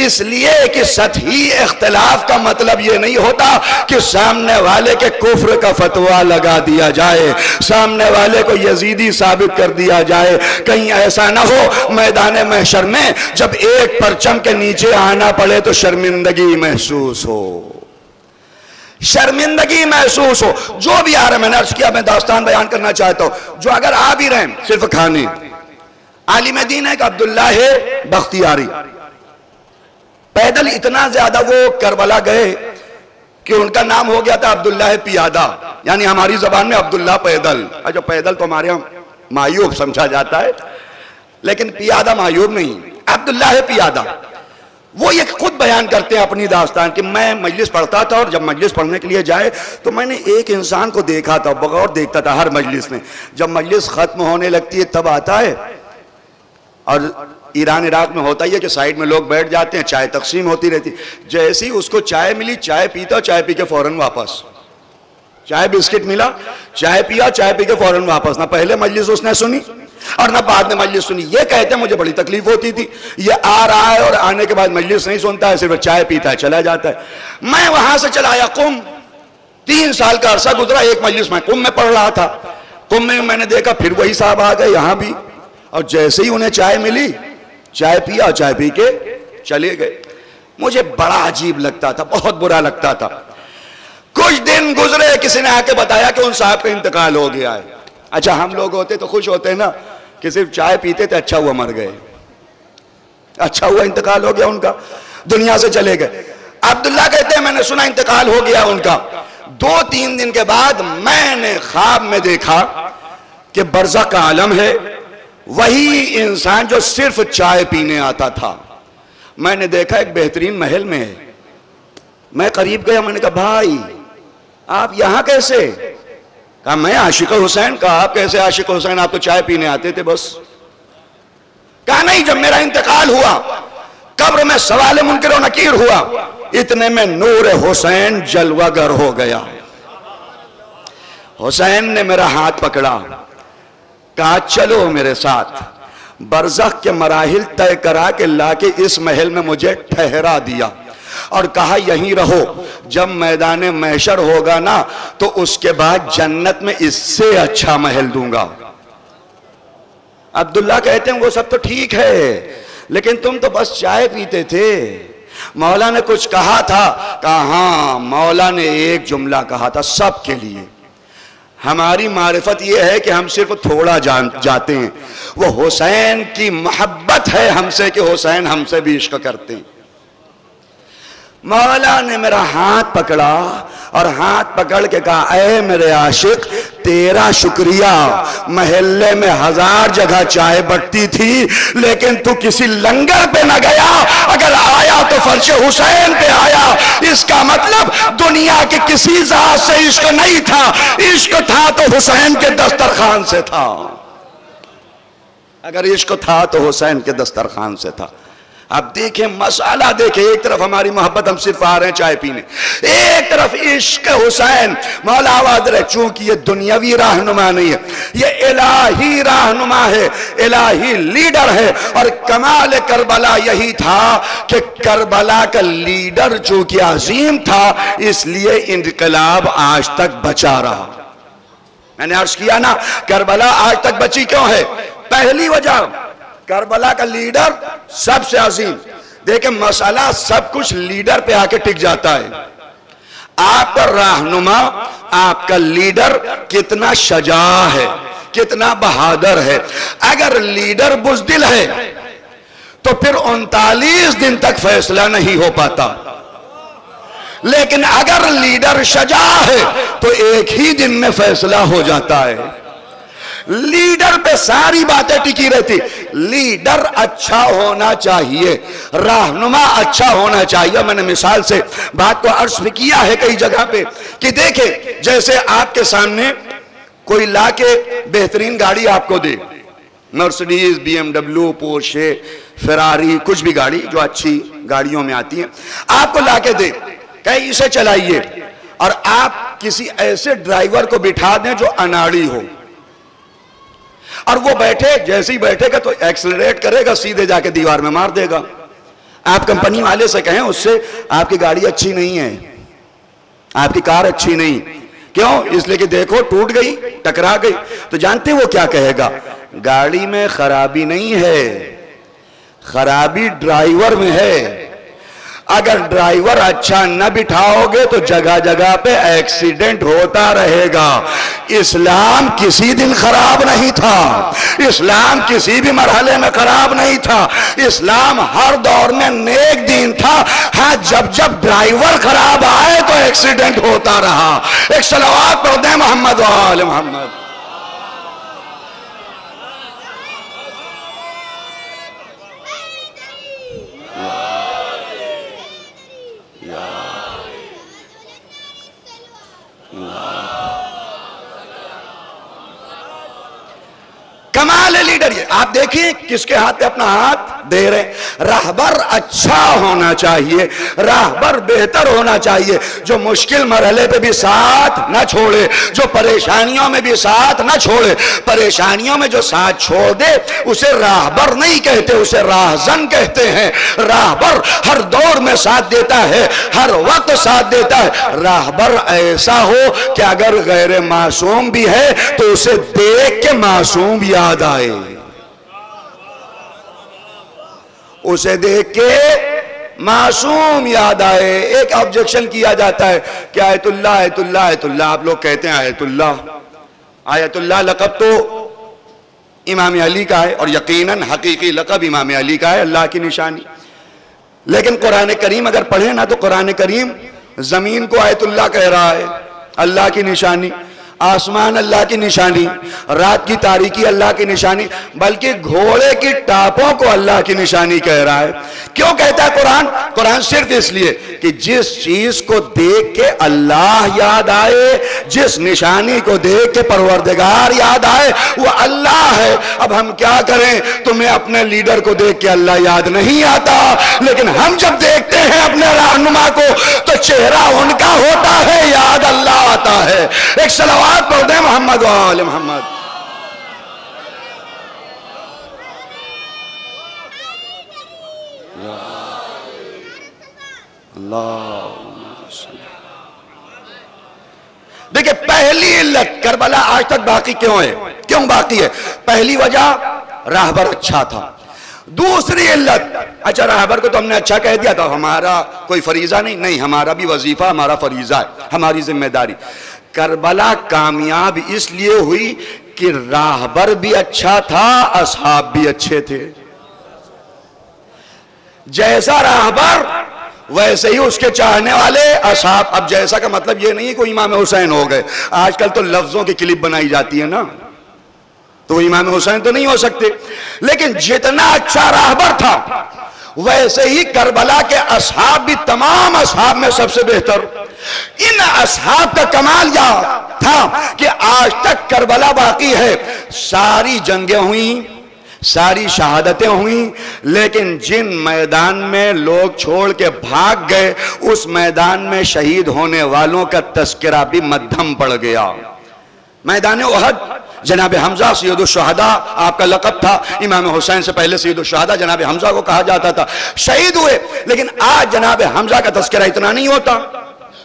इसलिए कि सतही इख्तिलाफ का मतलब यह नहीं होता कि सामने वाले के कुफ्र का फतवा लगा दिया जाए, सामने वाले को यजीदी साबित कर दिया जाए। कहीं ऐसा ना हो मैदान महशर में जब एक परचम के नीचे आना पड़े तो शर्मिंदगी महसूस हो, शर्मिंदगी महसूस हो। जो भी आ रहे, मैंने अर्ज किया, मैं दास्तान बयान करना चाहता हूं, जो अगर आ भी रहे सिर्फ खाने, आलिम दीन है कि अब्दुल्लाह बख्तियारी पैदल इतना ज्यादा वो करबला गए कि उनका नाम हो गया था अब्दुल्लाह पियादा, यानी हमारी जबान में अब्दुल्लाह पैदल। अच्छा, पैदल तो हमारे यहाँ मायूब समझा जाता है, लेकिन पियादा मायूब नहीं, अब्दुल्लाह पियादा। वो ये खुद बयान करते हैं अपनी दास्तान कि मैं मजलिस पढ़ता था और जब मजलिस पढ़ने के लिए जाए तो मैंने एक इंसान को देखा था, बगौर देखता था हर मजलिस में। जब मजलिस खत्म होने लगती है तब आता है, और ईरान इराक में होता ही है कि साइड में लोग बैठ जाते हैं, चाय तकसीम होती रहती। जैसे ही उसको चाय मिली, चाय पीता, चाय पी के फौरन वापस। चाय बिस्किट मिला, चाय पिया, चाय पी के फौरन वापस। ना पहले मजलिस उसने सुनी और ना बाद में मजलिस सुनी। ये कहते हैं मुझे बड़ी तकलीफ होती थी, ये आ रहा है और आने के बाद मजलिस नहीं सुनता है, सिर्फ चाय पीता है, चला जाता है। मैं वहां से चला आया कुम, 3 साल का अरसा गुजरा, एक मजलिस में कुम में पढ़ रहा था। कुम में मैंने देखा फिर वही साहब आ गए यहां भी, और जैसे ही उन्हें चाय मिली, चाय पिया, चाय पी के चले गए। मुझे बड़ा अजीब लगता था, बहुत बुरा लगता था। कुछ दिन गुजरे, किसी ने आके बताया कि उन साहब का इंतकाल हो गया है। अच्छा, हम लोग होते तो खुश होते ना कि सिर्फ चाय पीते थे, अच्छा हुआ मर गए, अच्छा हुआ इंतकाल हो गया उनका, दुनिया से चले गए। अब्दुल्ला कहते हैं मैंने सुना इंतकाल हो गया उनका। 2-3 दिन के बाद मैंने ख्वाब में देखा कि बरज़ख का आलम है, वही इंसान जो सिर्फ चाय पीने आता था, मैंने देखा एक बेहतरीन महल में है। मैं करीब गया, मैंने कहा भाई आप यहां कैसे? कहा मैं आशिक हुसैन। कहा आप कैसे आशिक हुसैन, आप तो चाय पीने आते थे बस। कहा नहीं, जब मेरा इंतकाल हुआ कब्र में सवाल मुनकर व नकीर हुआ, इतने में नूर हुसैन जलवागर हो गया। हुसैन ने मेरा हाथ पकड़ा, कहा चलो मेरे साथ। बरज़ख के मराहिल तय करा के लाके इस महल में मुझे ठहरा दिया और कहा यहीं रहो, जब मैदान महशर होगा ना तो उसके बाद जन्नत में इससे अच्छा महल दूंगा। अब्दुल्ला कहते हैं वो सब तो ठीक है, लेकिन तुम तो बस चाय पीते थे। मौला ने कुछ कहा था? कहा हाँ, मौला ने एक जुमला कहा था सबके लिए। हमारी मारिफत यह है कि हम सिर्फ थोड़ा जाते हैं, वो हुसैन की मोहब्बत है हमसे कि हुसैन हमसे भी इश्क करते हैं। मौला ने मेरा हाथ पकड़ा और हाथ पकड़ के कहा ऐ मेरे आशिक, तेरा शुक्रिया, महल्ले में 1000 जगह चाय बटती थी लेकिन तू किसी लंगर पे न गया, अगर आया तो फर्श हुसैन पे आया। इसका मतलब दुनिया के किसी जात से इश्क नहीं था, इश्क था तो हुसैन के दस्तरखान से था। अगर इश्क था तो हुसैन के दस्तरखान से था। अब देखें मसाला, देखें, एक तरफ हमारी मोहब्बत, हम सिर्फ आ रहे हैं चाय पीने, एक तरफ इश्क हुसैन। मौला आवाज रहे, चूंकि ये दुनियावी रहनुमा नहीं है, ये इलाही रहनुमा है, इलाही लीडर है। और कमाल करबला यही था कि करबला का लीडर चूंकि अजीम था, इसलिए इनकलाब आज तक बचा रहा। मैंने अर्ज किया ना, करबला आज तक बची क्यों है? पहली वजह, करबला का लीडर सबसे अजीम। देखें मसाला, सब कुछ लीडर पे आके टिक जाता है। आपका रहनुमा, आपका लीडर कितना शजा है, कितना बहादुर है। अगर लीडर बुज़दिल है तो फिर 39 दिन तक फैसला नहीं हो पाता, लेकिन अगर लीडर शजा है तो एक ही दिन में फैसला हो जाता है। लीडर पे सारी बातें टिकी रहती। लीडर अच्छा होना चाहिए, रहनुमा अच्छा होना चाहिए। मैंने मिसाल से बात को अर्ज भी किया है कई जगह पे कि देखे, जैसे आपके सामने कोई लाके बेहतरीन गाड़ी आपको दे, मर्सिडीज, BMW, पोर्शे, फेरारी, कुछ भी गाड़ी जो अच्छी गाड़ियों में आती है, आपको लाके दे, कहे इसे चलाइए, और आप किसी ऐसे ड्राइवर को बिठा दें जो अनाड़ी हो, और वो बैठे, जैसे ही बैठेगा तो एक्सेलरेट करेगा, सीधे जाके दीवार में मार देगा। आप कंपनी वाले से कहें उससे आपकी गाड़ी अच्छी नहीं है, आपकी कार अच्छी नहीं, क्यों? इसलिए कि देखो टूट गई, टकरा गई, तो जानते वो क्या कहेगा? गाड़ी में खराबी नहीं है, खराबी ड्राइवर में है। अगर ड्राइवर अच्छा न बिठाओगे तो जगह जगह पे एक्सीडेंट होता रहेगा। इस्लाम किसी दिन खराब नहीं था, इस्लाम किसी भी मरहले में खराब नहीं था, इस्लाम हर दौर में नेक दीन था। हाँ, जब जब ड्राइवर खराब आए तो एक्सीडेंट होता रहा। एक सलावत पढ़ दें मोहम्मद व आले मोहम्मद। कमाल है लीडर। ये आप देखिए किसके हाथ पे अपना हाथ दे रहे हैं। राहबर अच्छा होना चाहिए, राहबर बेहतर होना चाहिए, जो मुश्किल मरहले पे भी साथ न छोड़े, जो परेशानियों में भी साथ न छोड़े। परेशानियों में जो साथ छोड़ दे उसे राहबर नहीं कहते, उसे राहजन कहते हैं। राहबर हर दौर में साथ देता है, हर वक्त साथ देता है। राहबर ऐसा हो कि अगर गैर मासूम भी है तो उसे देख के मासूम याद आए, उसे देख के मासूम याद आए। एक ऑब्जेक्शन किया जाता है कि आयतुल्लाह आयतुल्लाह आयतुल्लाह, आप लोग कहते हैं आयतुल्लाह, आयतुल्लाह लक़ब तो इमाम अली का है, और यकीनन हकीकी लक़ब इमाम अली का है, अल्लाह की निशानी। लेकिन कुरान करीम अगर पढ़े ना तो कुरान करीम जमीन को आयतुल्लाह कह रहा है, अल्लाह की निशानी, आसमान अल्लाह की निशानी, रात की तारीकी अल्लाह की निशानी, बल्कि घोड़े की टापों को अल्लाह की निशानी कह रहा है। क्यों कहता है कुरान? कुरान सिर्फ इसलिए कि जिस चीज को देख के अल्लाह याद आए, जिस निशानी को देख के परवरदिगार याद आए, वो अल्लाह है। अब हम क्या करें? तुम्हें अपने लीडर को देख के अल्लाह याद नहीं आता, लेकिन हम जब देखते हैं अपने रहनुमा को तो चेहरा उनका होता है, याद अल्लाह आता है। एक सलावत पढ़ दे मोहम्मद व आले मोहम्मद। देखिए, पहली इल्लत करबला आज तक बाकी क्यों है? क्यों बाकी है? पहली वजह राहबर अच्छा था। दूसरी इल्लत, अच्छा राहबर को तो हमने अच्छा कह दिया था, हमारा कोई फरीजा नहीं, नहीं हमारा भी वजीफा, हमारा फरीजा है, हमारी जिम्मेदारी। करबला कामयाब इसलिए हुई कि राहबर भी अच्छा था, असहाब भी अच्छे थे। जैसा राहबर वैसे ही उसके चाहने वाले असहाब। अब जैसा का मतलब ये नहीं है कोई इमाम हुसैन हो गए, आजकल तो लफ्जों की क्लिप बनाई जाती है ना, तो इमाम हुसैन तो नहीं हो सकते, लेकिन जितना अच्छा राहबर था वैसे ही करबला के असहाब भी तमाम असहाब में सबसे बेहतर। इन असहाब का कमाल यह था कि आज तक करबला बाकी है। सारी जंगें हुई, सारी शहादतें हुई, लेकिन जिन मैदान में लोग छोड़ के भाग गए उस मैदान में शहीद होने वालों का तस्करा भी मध्यम पड़ गया। मैदान उहद जनाब हमजा सैयदुल शुहदा आपका लक़ब था, इमाम हुसैन से पहले सैयदुल शुहदा जनाब हमजा को कहा जाता था, शहीद हुए। लेकिन आज जनाब हमजा का तस्करा इतना नहीं होता,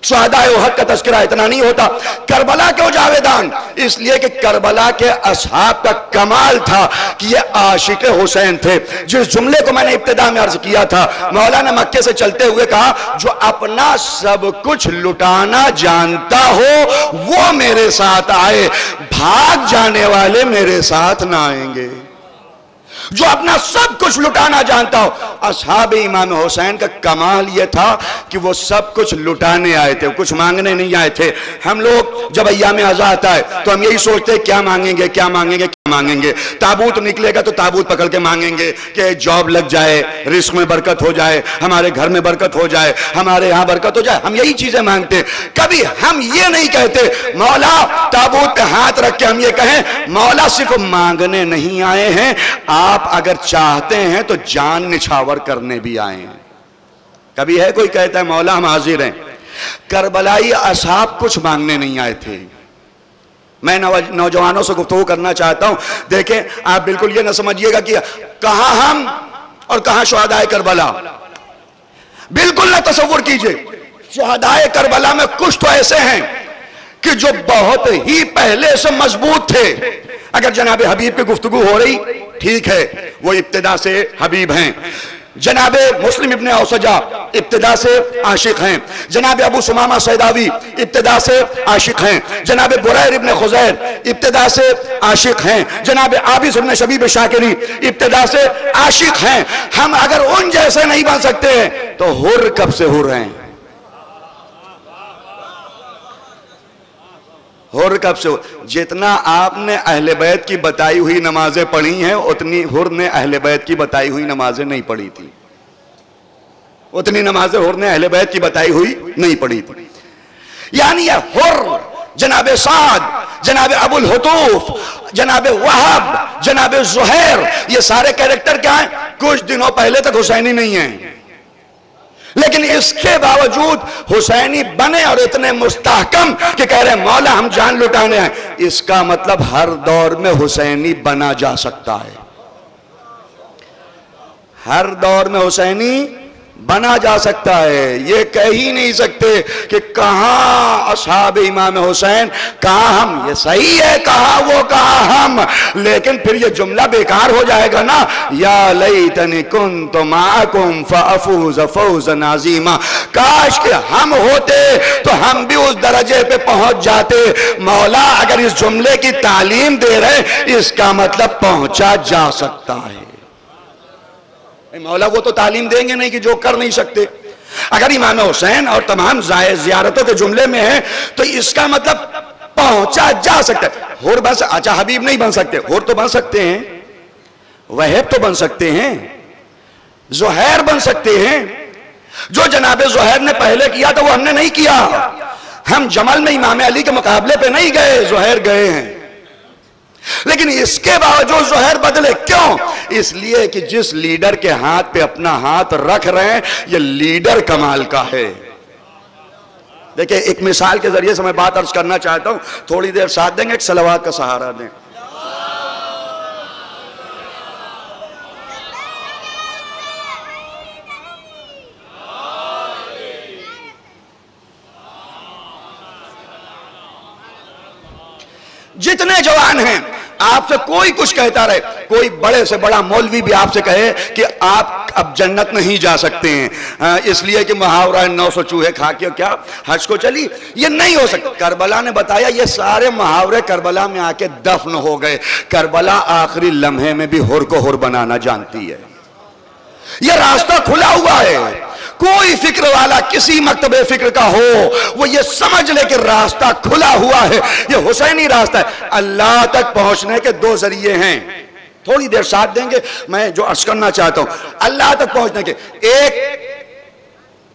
शुहदाए उहद का तज़किरा इतना नहीं होता। करबला क्यों जावेदान? इसलिए कि करबला के असहाब का कमाल था कि ये आशिक हुसैन थे। जिस जुमले को मैंने इब्तिदा में अर्ज किया था, मौला ने मक्के से चलते हुए कहा, जो अपना सब कुछ लुटाना जानता हो वो मेरे साथ आए, भाग जाने वाले मेरे साथ ना आएंगे। जो अपना सब कुछ लुटाना जानता हो, असहाब इमाम हुसैन का कमाल यह था कि वो सब कुछ लुटाने आए थे, कुछ मांगने नहीं आए थे। हम लोग जब अय्याम अज़ा आता है तो हम यही सोचते हैं क्या मांगेंगे, क्या मांगेंगे, क्या मांगेंगे। ताबूत निकलेगा तो ताबूत पकड़ के मांगेंगे कि जॉब लग जाए, रिस्क में बरकत हो जाए, हमारे घर में बरकत हो जाए, हमारे यहाँ बरकत हो जाए। हम यही चीजें मांगते हैं। कभी हम ये नहीं कहते मौला ताबूत पे हाथ रख के हम ये कहें मौला सिर्फ मांगने नहीं आए हैं, आप अगर चाहते हैं तो जान निछावर करने भी आए हैं। कभी है कोई कहता है मौला हम हाजिर हैं। करबलाई असहाब कुछ मांगने नहीं आए थे। मैं नौजवानों से गुफ्तगू करना चाहता हूं, देखें आप बिल्कुल ये ना समझिएगा कि कहां हम और कहां शुहदाए करबला। बिल्कुल ना तसव्वुर कीजिए। शुहदाए करबला में कुछ तो ऐसे हैं कि जो बहुत ही पहले से मजबूत थे। अगर जनाब हबीब की गुफ्तगू हो रही, ठीक है, वो इब्तिदा से हबीब हैं। जनाबे मुस्लिम इब्ने औसजा इब्तिदा से आशिक हैं। जनाबे अबू सुमामा सैदावी इब्तिदा से आशिक हैं। जनाबे बुरैर इब्ने खुजैर इब्तिदा से आशिक हैं। जनाबे आबिस इब्ने शबीब शाकिरी इब्तिदा से आशिक हैं। हम अगर उन जैसे नहीं बन सकते हैं तो हुर कब से हुर हैं? हुर कब से? जितना आपने अहले बैत की बताई हुई नमाजें पढ़ी हैं उतनी हुर ने अहले बैत की बताई हुई नमाजें नहीं पढ़ी थी। उतनी नमाजें हुर ने अहले बैत की बताई हुई नहीं पढ़ी थी। यानी यह हुर, जनाबे साद, जनाबे अबुल हुतूफ, जनाबे वहब, जनाबे ज़ुहैर, ये सारे कैरेक्टर क्या हैं? कुछ दिनों पहले तक हुसैनी नहीं हैं, लेकिन इसके बावजूद हुसैनी बने और इतने मुस्तहकम कि कह रहे हैं मौला हम जान लुटाने हैं। इसका मतलब हर दौर में हुसैनी बना जा सकता है। हर दौर में हुसैनी बना जा सकता है। ये कह ही नहीं सकते कि कहां असहाब इमाम हुसैन, कहां हम। ये सही है, कहां वो कहां हम, लेकिन फिर ये जुमला बेकार हो जाएगा ना। या लैतनी कुन्तु माअकुम फअफूज़ फौज़न अज़ीमा। काश कि हम होते तो हम भी उस दर्जे पे पहुंच जाते। मौला अगर इस जुमले की तालीम दे रहे, इसका मतलब पहुंचा जा सकता है। मौला वो तो तालीम देंगे नहीं कि जो कर नहीं सकते। अगर इमाम हुसैन और तमाम ज़ियारतों के जुमले में है तो इसका मतलब पहुंचा जा सकता है। हुर बस, अच्छा हबीब नहीं बन सकते, हुर तो बन सकते हैं, वहब तो बन सकते हैं, ज़ुहैर बन सकते हैं। जो जनाबे ज़ुहैर ने पहले किया था वो हमने नहीं किया। हम जमल में इमाम अली के मुकाबले पे नहीं गए, ज़ुहैर गए हैं। लेकिन इसके बावजूद ज़ुहैर बदले क्यों? इसलिए कि जिस लीडर के हाथ पे अपना हाथ रख रहे हैं ये लीडर कमाल का है। देखिए एक मिसाल के जरिए से मैं बात अर्ज करना चाहता हूं, थोड़ी देर साथ देंगे, एक सलावत का सहारा दें। जितने जवान हैं आपसे कोई कुछ कहता रहे, कोई बड़े से बड़ा मौलवी भी आपसे कहे कि आप अब जन्नत नहीं जा सकते हैं इसलिए कि मुहावरा 900 चूहे खा के क्या हज को चली, ये नहीं हो सकता। करबला ने बताया ये सारे मुहावरे करबला में आके दफन हो गए। करबला आखिरी लम्हे में भी हुर को हुर बनाना जानती है। ये रास्ता खुला हुआ है। कोई फिक्र वाला किसी मकतबे फिक्र का हो वो ये समझ ले कि रास्ता खुला हुआ है, ये हुसैनी रास्ता है। अल्लाह तक पहुंचने के दो जरिए हैं, थोड़ी देर साथ देंगे। मैं जो अर्ज करना चाहता हूं अल्लाह तक पहुंचने के, एक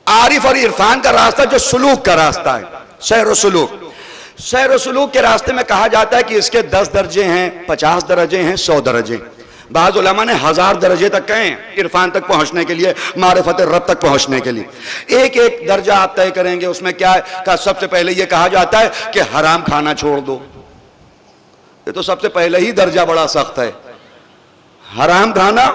आरिफ और इरफान का रास्ता जो सुलूक का रास्ता है, सैर व सुलूक। सैर व सुलूक के रास्ते में कहा जाता है कि इसके 10 दर्जे हैं, 50 दर्जे हैं, 100 दर्जे। बाज़ उलमा ने 1000 दर्जे तक कहे इरफान तक पहुंचने के लिए, मारिफत रब तक पहुंचने के लिए। एक एक दर्जा आप तय करेंगे, उसमें क्या है का सबसे पहले यह कहा जाता है कि हराम खाना छोड़ दो। ये तो सबसे पहले ही दर्जा बड़ा सख्त है, हराम खाना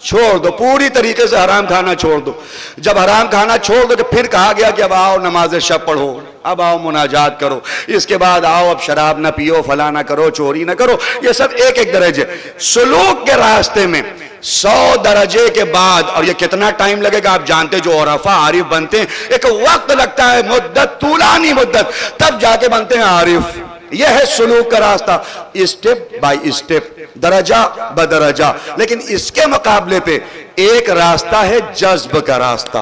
छोड़ दो, पूरी तरीके से हराम खाना छोड़ दो। जब हराम खाना छोड़ दो तो फिर कहा गया कि अब आओ नमाज शब पढ़ो, अब आओ मुनाजात करो, इसके बाद आओ अब शराब ना पियो, फला ना करो, चोरी ना करो। ये सब एक एक दर्जे। सुलूक के रास्ते में 100 दर्जे के बाद, और ये कितना टाइम लगेगा आप जानते, जो औरफा आरिफ बनते हैं एक वक्त लगता है, मुद्दत, तूलानी मुद्दत, तब जाके बनते हैं आरिफ। यह है सुलूक का रास्ता, स्टेप बाय स्टेप, दरजा बदरजा। लेकिन इसके मुकाबले पे एक रास्ता है जज्ब का रास्ता।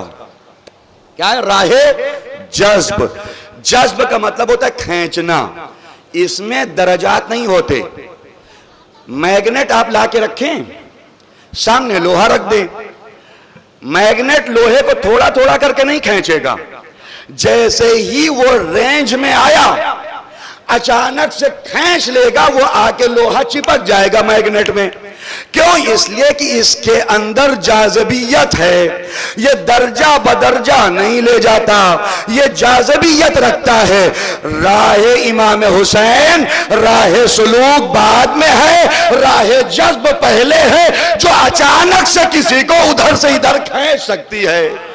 क्या है? राहे जज्ब। जज्ब का मतलब होता है खींचना। इसमें दरजात नहीं होते। मैग्नेट आप लाके रखें, सामने लोहा रख दें, मैग्नेट लोहे को थोड़ा थोड़ा करके नहीं खींचेगा। जैसे ही वो रेंज में आया अचानक से खींच लेगा, वो आके लोहा चिपक जाएगा मैग्नेट में। क्यों? इसलिए कि इसके अंदर जाज़बियत है। ये दर्जा बदर्जा नहीं ले जाता, ये जाज़बियत रखता है। राहे इमाम हुसैन, राहे सुलूक बाद में है, राहे जज्ब पहले है, जो अचानक से किसी को उधर से इधर खींच सकती है,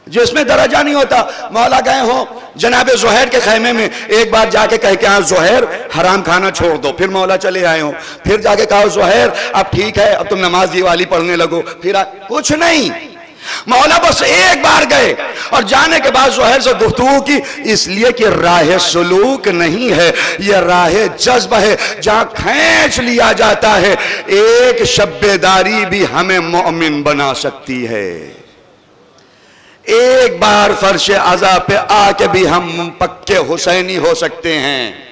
जिसमें दरजा नहीं होता। मौला गए हो जनाबे ज़ुहैर के खैमे में, एक बार जाके कह के ज़ुहैर हराम खाना छोड़ दो, फिर मौला चले आए हो, फिर जाके कहा ज़ुहैर अब ठीक है, अब तुम नमाज ये वाली पढ़ने लगो, फिर कुछ नहीं। मौला बस एक बार गए और जाने के बाद ज़ुहैर से गुफ्तगू की, इसलिए कि राह सुलूक नहीं है, यह राह जज्ब है, जहां खींच लिया जाता है। एक शब्बेदारी भी हमें मोमिन बना सकती है। एक बार फर्श अज़ा पे आके भी हम पक्के हुसैनी हो सकते हैं।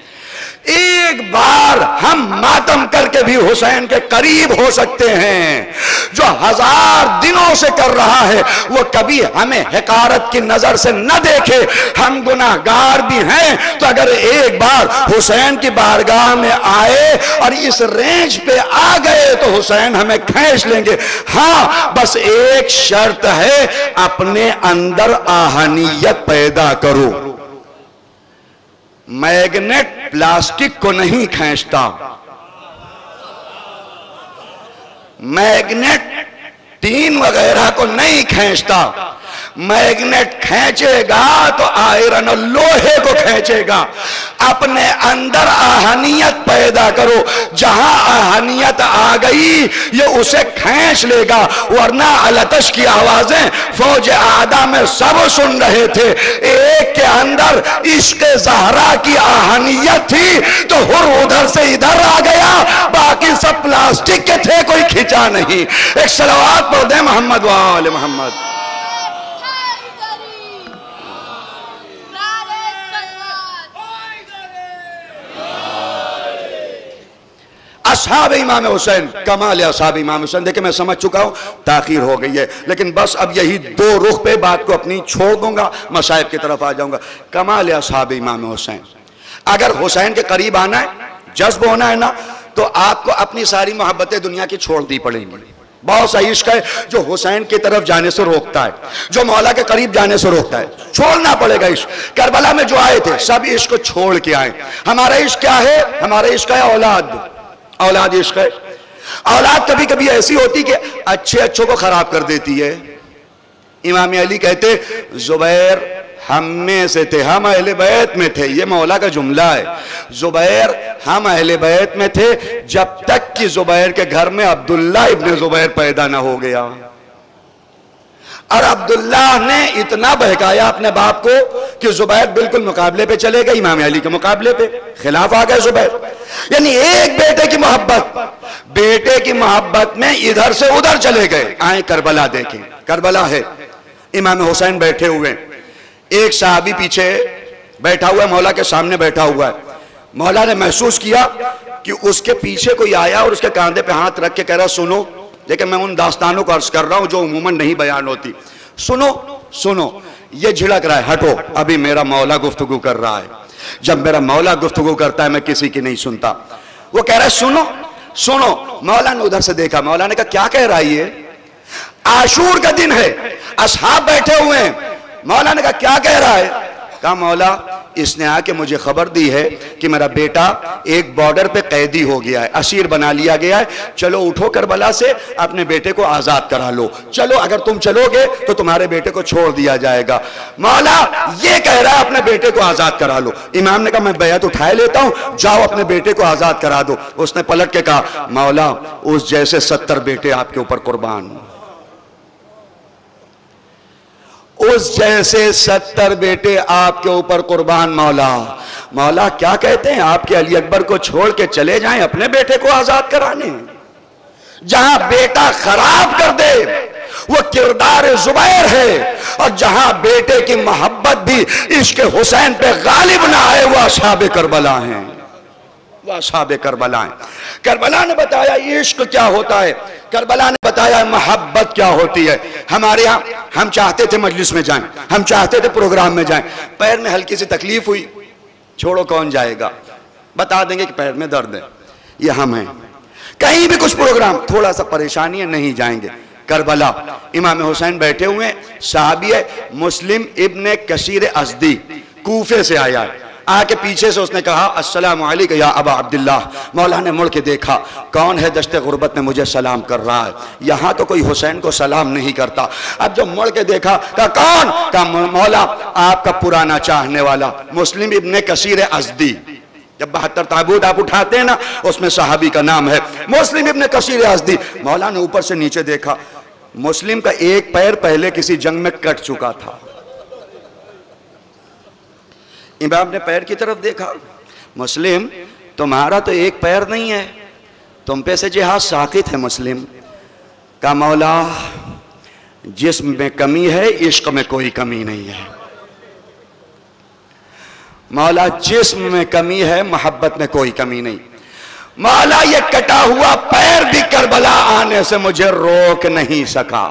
एक बार हम मातम करके भी हुसैन के करीब हो सकते हैं। जो 1000 दिनों से कर रहा है वो कभी हमें हकारत की नजर से न देखे। हम गुनाहगार भी हैं, तो अगर एक बार हुसैन की बारगाह में आए और इस रेंज पे आ गए तो हुसैन हमें खींच लेंगे। हाँ, बस एक शर्त है, अपने अंदर आहनियत पैदा करो। मैग्नेट प्लास्टिक को नहीं खींचता, मैग्नेट टीन वगैरह को नहीं खींचता। मैग्नेट खींचेगा तो आयरन और लोहे को खींचेगा। अपने अंदर आहनियत पैदा करो। जहां आहनियत आ गई ये उसे खींच लेगा। वरना अलतश की आवाजें फौज आदा में सब सुन रहे थे। एक के अंदर इश्क ज़हरा की आहनियत थी तो हुर उधर से इधर आ गया, बाकी सब प्लास्टिक के थे, कोई खिंचा नहीं। एक सलवात पढ़ दे मोहम्मद वाले मोहम्मद। असहाब इमाम हुसैन, कमाल असहाब इमाम हुसैन। देखिए मैं समझ चुका हूं ताखीर हो गई है, लेकिन बस अब यही 2 रुख पे बात को अपनी छोड़ दूंगा, मसाइब की तरफ आ जाऊंगा। कमाल असहाब इमाम हुसैन। अगर हुसैन के करीब आना है, जज्ब होना है ना, तो आपको अपनी सारी मोहब्बतें दुनिया की छोड़ दी पड़ेंगी। बहुत सा इश्क है जो हुसैन की तरफ जाने से रोकता है, जो मौला के करीब जाने से रोकता है। छोड़ना पड़ेगा इश्क। करबला में जो आए थे सब इश्क को छोड़ के आए। हमारा इश्क क्या है? हमारा इश्क है औलाद। औलाद इश्क है। औलाद कभी कभी ऐसी होती कि अच्छे अच्छों को खराब कर देती है। इमाम अली कहते जुबैर हम में से थे, हम अहले बैत में थे। ये मौला का जुमला है। जुबैर हम अहले बैत में थे जब तक कि जुबैर के घर में अब्दुल्ला इब्ने जुबैर पैदा ना हो गया। और अब्दुल्ला ने इतना बहकाया अपने बाप को कि जुबैर बिल्कुल मुकाबले पे चले गए, इमाम अली के मुकाबले पे खिलाफ आ गए जुबैर। यानी एक बेटे की मोहब्बत, बेटे की मोहब्बत में इधर से उधर चले गए। आए करबला देखें, करबला है, इमाम हुसैन बैठे हुए, एक सहाबी पीछे बैठा हुआ है, मौला के सामने बैठा हुआ है। मौला ने महसूस किया कि उसके पीछे कोई आया और उसके कांधे पे हाथ रख के कह रहा सुनो। लेकिन मैं उन दास्तानों को अर्ज कर रहा हूं जो उमूमन नहीं बयान होती। सुनो सुनो, ये झिड़क रहा है, हटो, अभी मेरा मौला गुफ्तगू कर रहा है। जब मेरा मौला गुफ्तगू करता है मैं किसी की नहीं सुनता। वो कह रहा है सुनो सुनो। मौला ने उधर से देखा, मौला ने कहा क्या कह रहा है ये? आशूर का दिन है, असहाब बैठे हुए हैं। मौला ने कहा क्या कह रहा है? कहा मौला इसने आके मुझे खबर दी है कि मेरा बेटा एक बॉर्डर पे कैदी हो गया है, असीर बना लिया गया है, चलो उठो करबला से अपने बेटे को आजाद करा लो, चलो अगर तुम चलोगे तो तुम्हारे बेटे को छोड़ दिया जाएगा। मौला ये कह रहा है अपने बेटे को आजाद करा लो। इमाम ने कहा मैं बैत उठाए लेता हूं, जाओ अपने बेटे को आजाद करा दो। उसने पलट के कहा मौला उस जैसे 70 बेटे आपके ऊपर कुर्बान, उस जैसे 70 बेटे आपके ऊपर कुर्बान। मौला मौला क्या कहते हैं, आपके अली अकबर को छोड़ के चले जाएं अपने बेटे को आजाद कराने? जहां बेटा खराब कर दे वो किरदार जुबैर है, और जहां बेटे की मोहब्बत भी इश्क हुसैन पे गालिब ना आए वो असहाबे करबला हैं, वो असहाबे करबला हैं। करबला ने बताया इश्क क्या होता है, करबला ने बताया मोहब्बत क्या होती है। हमारे यहाँ हम चाहते थे मजलिस में जाएं, हम चाहते थे प्रोग्राम में जाएं, पैर में हल्की सी तकलीफ हुई, छोड़ो कौन जाएगा, बता देंगे कि पैर में दर्द है, ये हम हैं। कहीं भी कुछ प्रोग्राम थोड़ा सा परेशानी है, नहीं जाएंगे। करबला इमाम हुसैन बैठे हुए, सहाबी है मुस्लिम इब्ने कसीर अज़दी, कूफे से आया है, आके पीछे से उसने कहा अस्सलामु अलैका या अबा अब्दुल्लाह। मौला ने मुड़ के देखा कौन है दस्ते गुर्बत में मुझे सलाम कर रहा है, यहाँ तो कोई हुसैन को सलाम नहीं करता। अब जो मुड़ के देखा कहा कौन, कहा मौला आपका पुराना चाहने वाला मुस्लिम इब्ने कसीर अज़दी। जब 72 ताबूत आप उठाते हैं ना उसमें सहाबी का नाम है मुस्लिम इब्ने कसीर अज़दी। मौला ने ऊपर से नीचे देखा, मुस्लिम का एक पैर पहले किसी जंग में कट चुका था। इमाम ने पैर की तरफ देखा, मुस्लिम तुम्हारा तो एक पैर नहीं है, तुम पे से जिहाद साकित है मुस्लिम। का मौला जिस्म में कमी है, इश्क में कोई कमी नहीं है। मौला जिस्म में कमी है, मोहब्बत में कोई कमी नहीं। मौला ये कटा हुआ पैर भी करबला आने से मुझे रोक नहीं सका।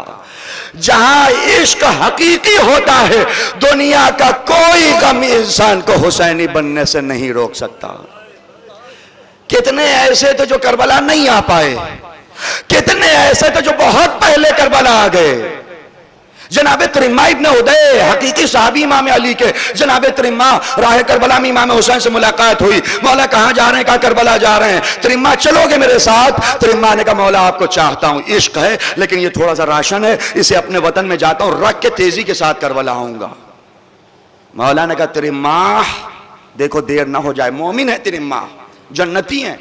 जहां इश्क हकीकी होता है दुनिया का कोई गम इंसान को हुसैनी बनने से नहीं रोक सकता। कितने ऐसे थे जो करबला नहीं आ पाए, कितने ऐसे थे जो बहुत पहले करबला आ गए। जनाबे त्रिम्मा इब्ने उदय हकीकी साहबी इमाम अली के, जनाबे त्रिम्मा राह करबला में इमाम हुसैन से मुलाकात हुई। मौला कहाँ जा रहे हैं, कहा करबला जा रहे हैं। त्रिम्मा चलोगे मेरे साथ? त्रिम्मा ने कहा मौला आपको चाहता हूँ, इश्क है लेकिन ये थोड़ा सा राशन है, इसे अपने वतन में जाता हूँ, रख के तेजी के साथ करबला आऊंगा। मौला ने कहा त्रिम्मा देखो देर ना हो जाए, मोमिन है त्रिम्मा, जन्नती है,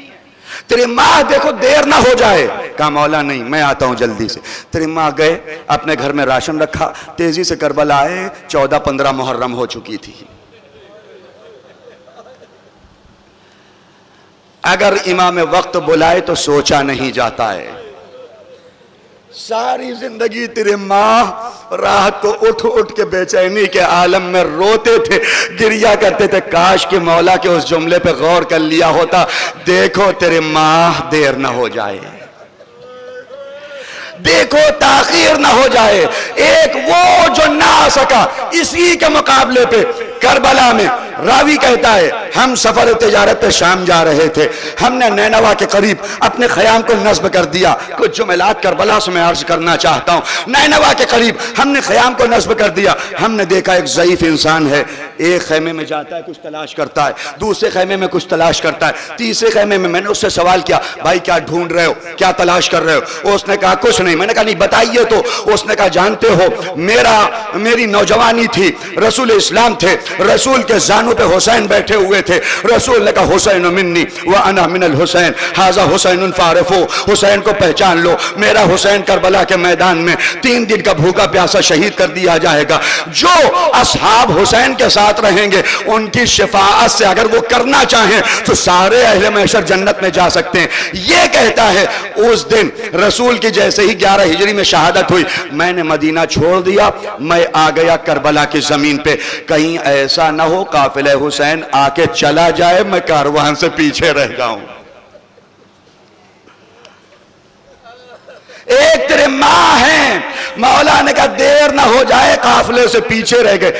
त्रिम्मा देखो देर ना हो जाए। कहा मौला नहीं मैं आता हूं जल्दी से। त्रिम्मा गए, अपने घर में राशन रखा, तेजी से करबला आए। 14-15 मुहर्रम हो चुकी थी। अगर इमाम वक्त बुलाए तो सोचा नहीं जाता है। सारी जिंदगी त्रिम्मा रात को उठ उठ के बेचैनी के आलम में रोते थे, गिरिया करते थे, काश के मौला के उस जुमले पे गौर कर लिया होता, देखो त्रिम्मा देर ना हो जाए, देखो ताखीर ना हो जाए। एक वो जो ना आ सका, इसी के मुकाबले पे करबला में रावी कहता है हम सफर तिजारत पे शाम जा रहे थे, हमने नैनवा के करीब अपने ख़याम को नस्ब कर दिया। कुछ जुमेलात करबला से मैं अर्ज करना चाहता हूँ। नैनवा के करीब हमने ख़याम को नस्ब कर दिया। हमने देखा एक ज़ईफ इंसान है, एक खैमे में जाता है कुछ तलाश करता है, दूसरे खैमे में कुछ तलाश करता है, तीसरे खैमे में मैंने उससे सवाल किया भाई क्या ढूंढ रहे हो, क्या तलाश कर रहे हो? उसने कहा कुछ नहीं। मैंने कहा नहीं बताइए तो। उसने कहा जानते हो मेरी नौजवानी थी, रसूल इस्लाम थे, रसूल के जानू पे हुसैन बैठे हुए थे, रसूल ने कहा हुसैन मिन्नी व अना मिनल हुसैन हाजा हुसैन फारिफो, हुसैन को पहचान लो, मेरा हुसैन करबला के मैदान में 3 दिन का भूखा प्यासा शहीद कर दिया जाएगा। जो असहाब हुसैन के साथ रहेंगे उनकी शिफाअत से अगर वो करना चाहें तो सारे अहले महशर जन्नत में जा सकते हैं। ये कहता है उस दिन रसूल की जैसे ही 11 हिजरी में शहादत हुई, मैंने मदीना छोड़ दिया, मैं आ गया करबला की जमीन पे। कहीं ऐसा ना हो काफिले हुसैन आके चला जाए, मैं कारवान से पीछे रह जाऊं। एक तेरे माँ हैं मौला ने कहा देर ना हो जाए, काफिले से पीछे रह गए।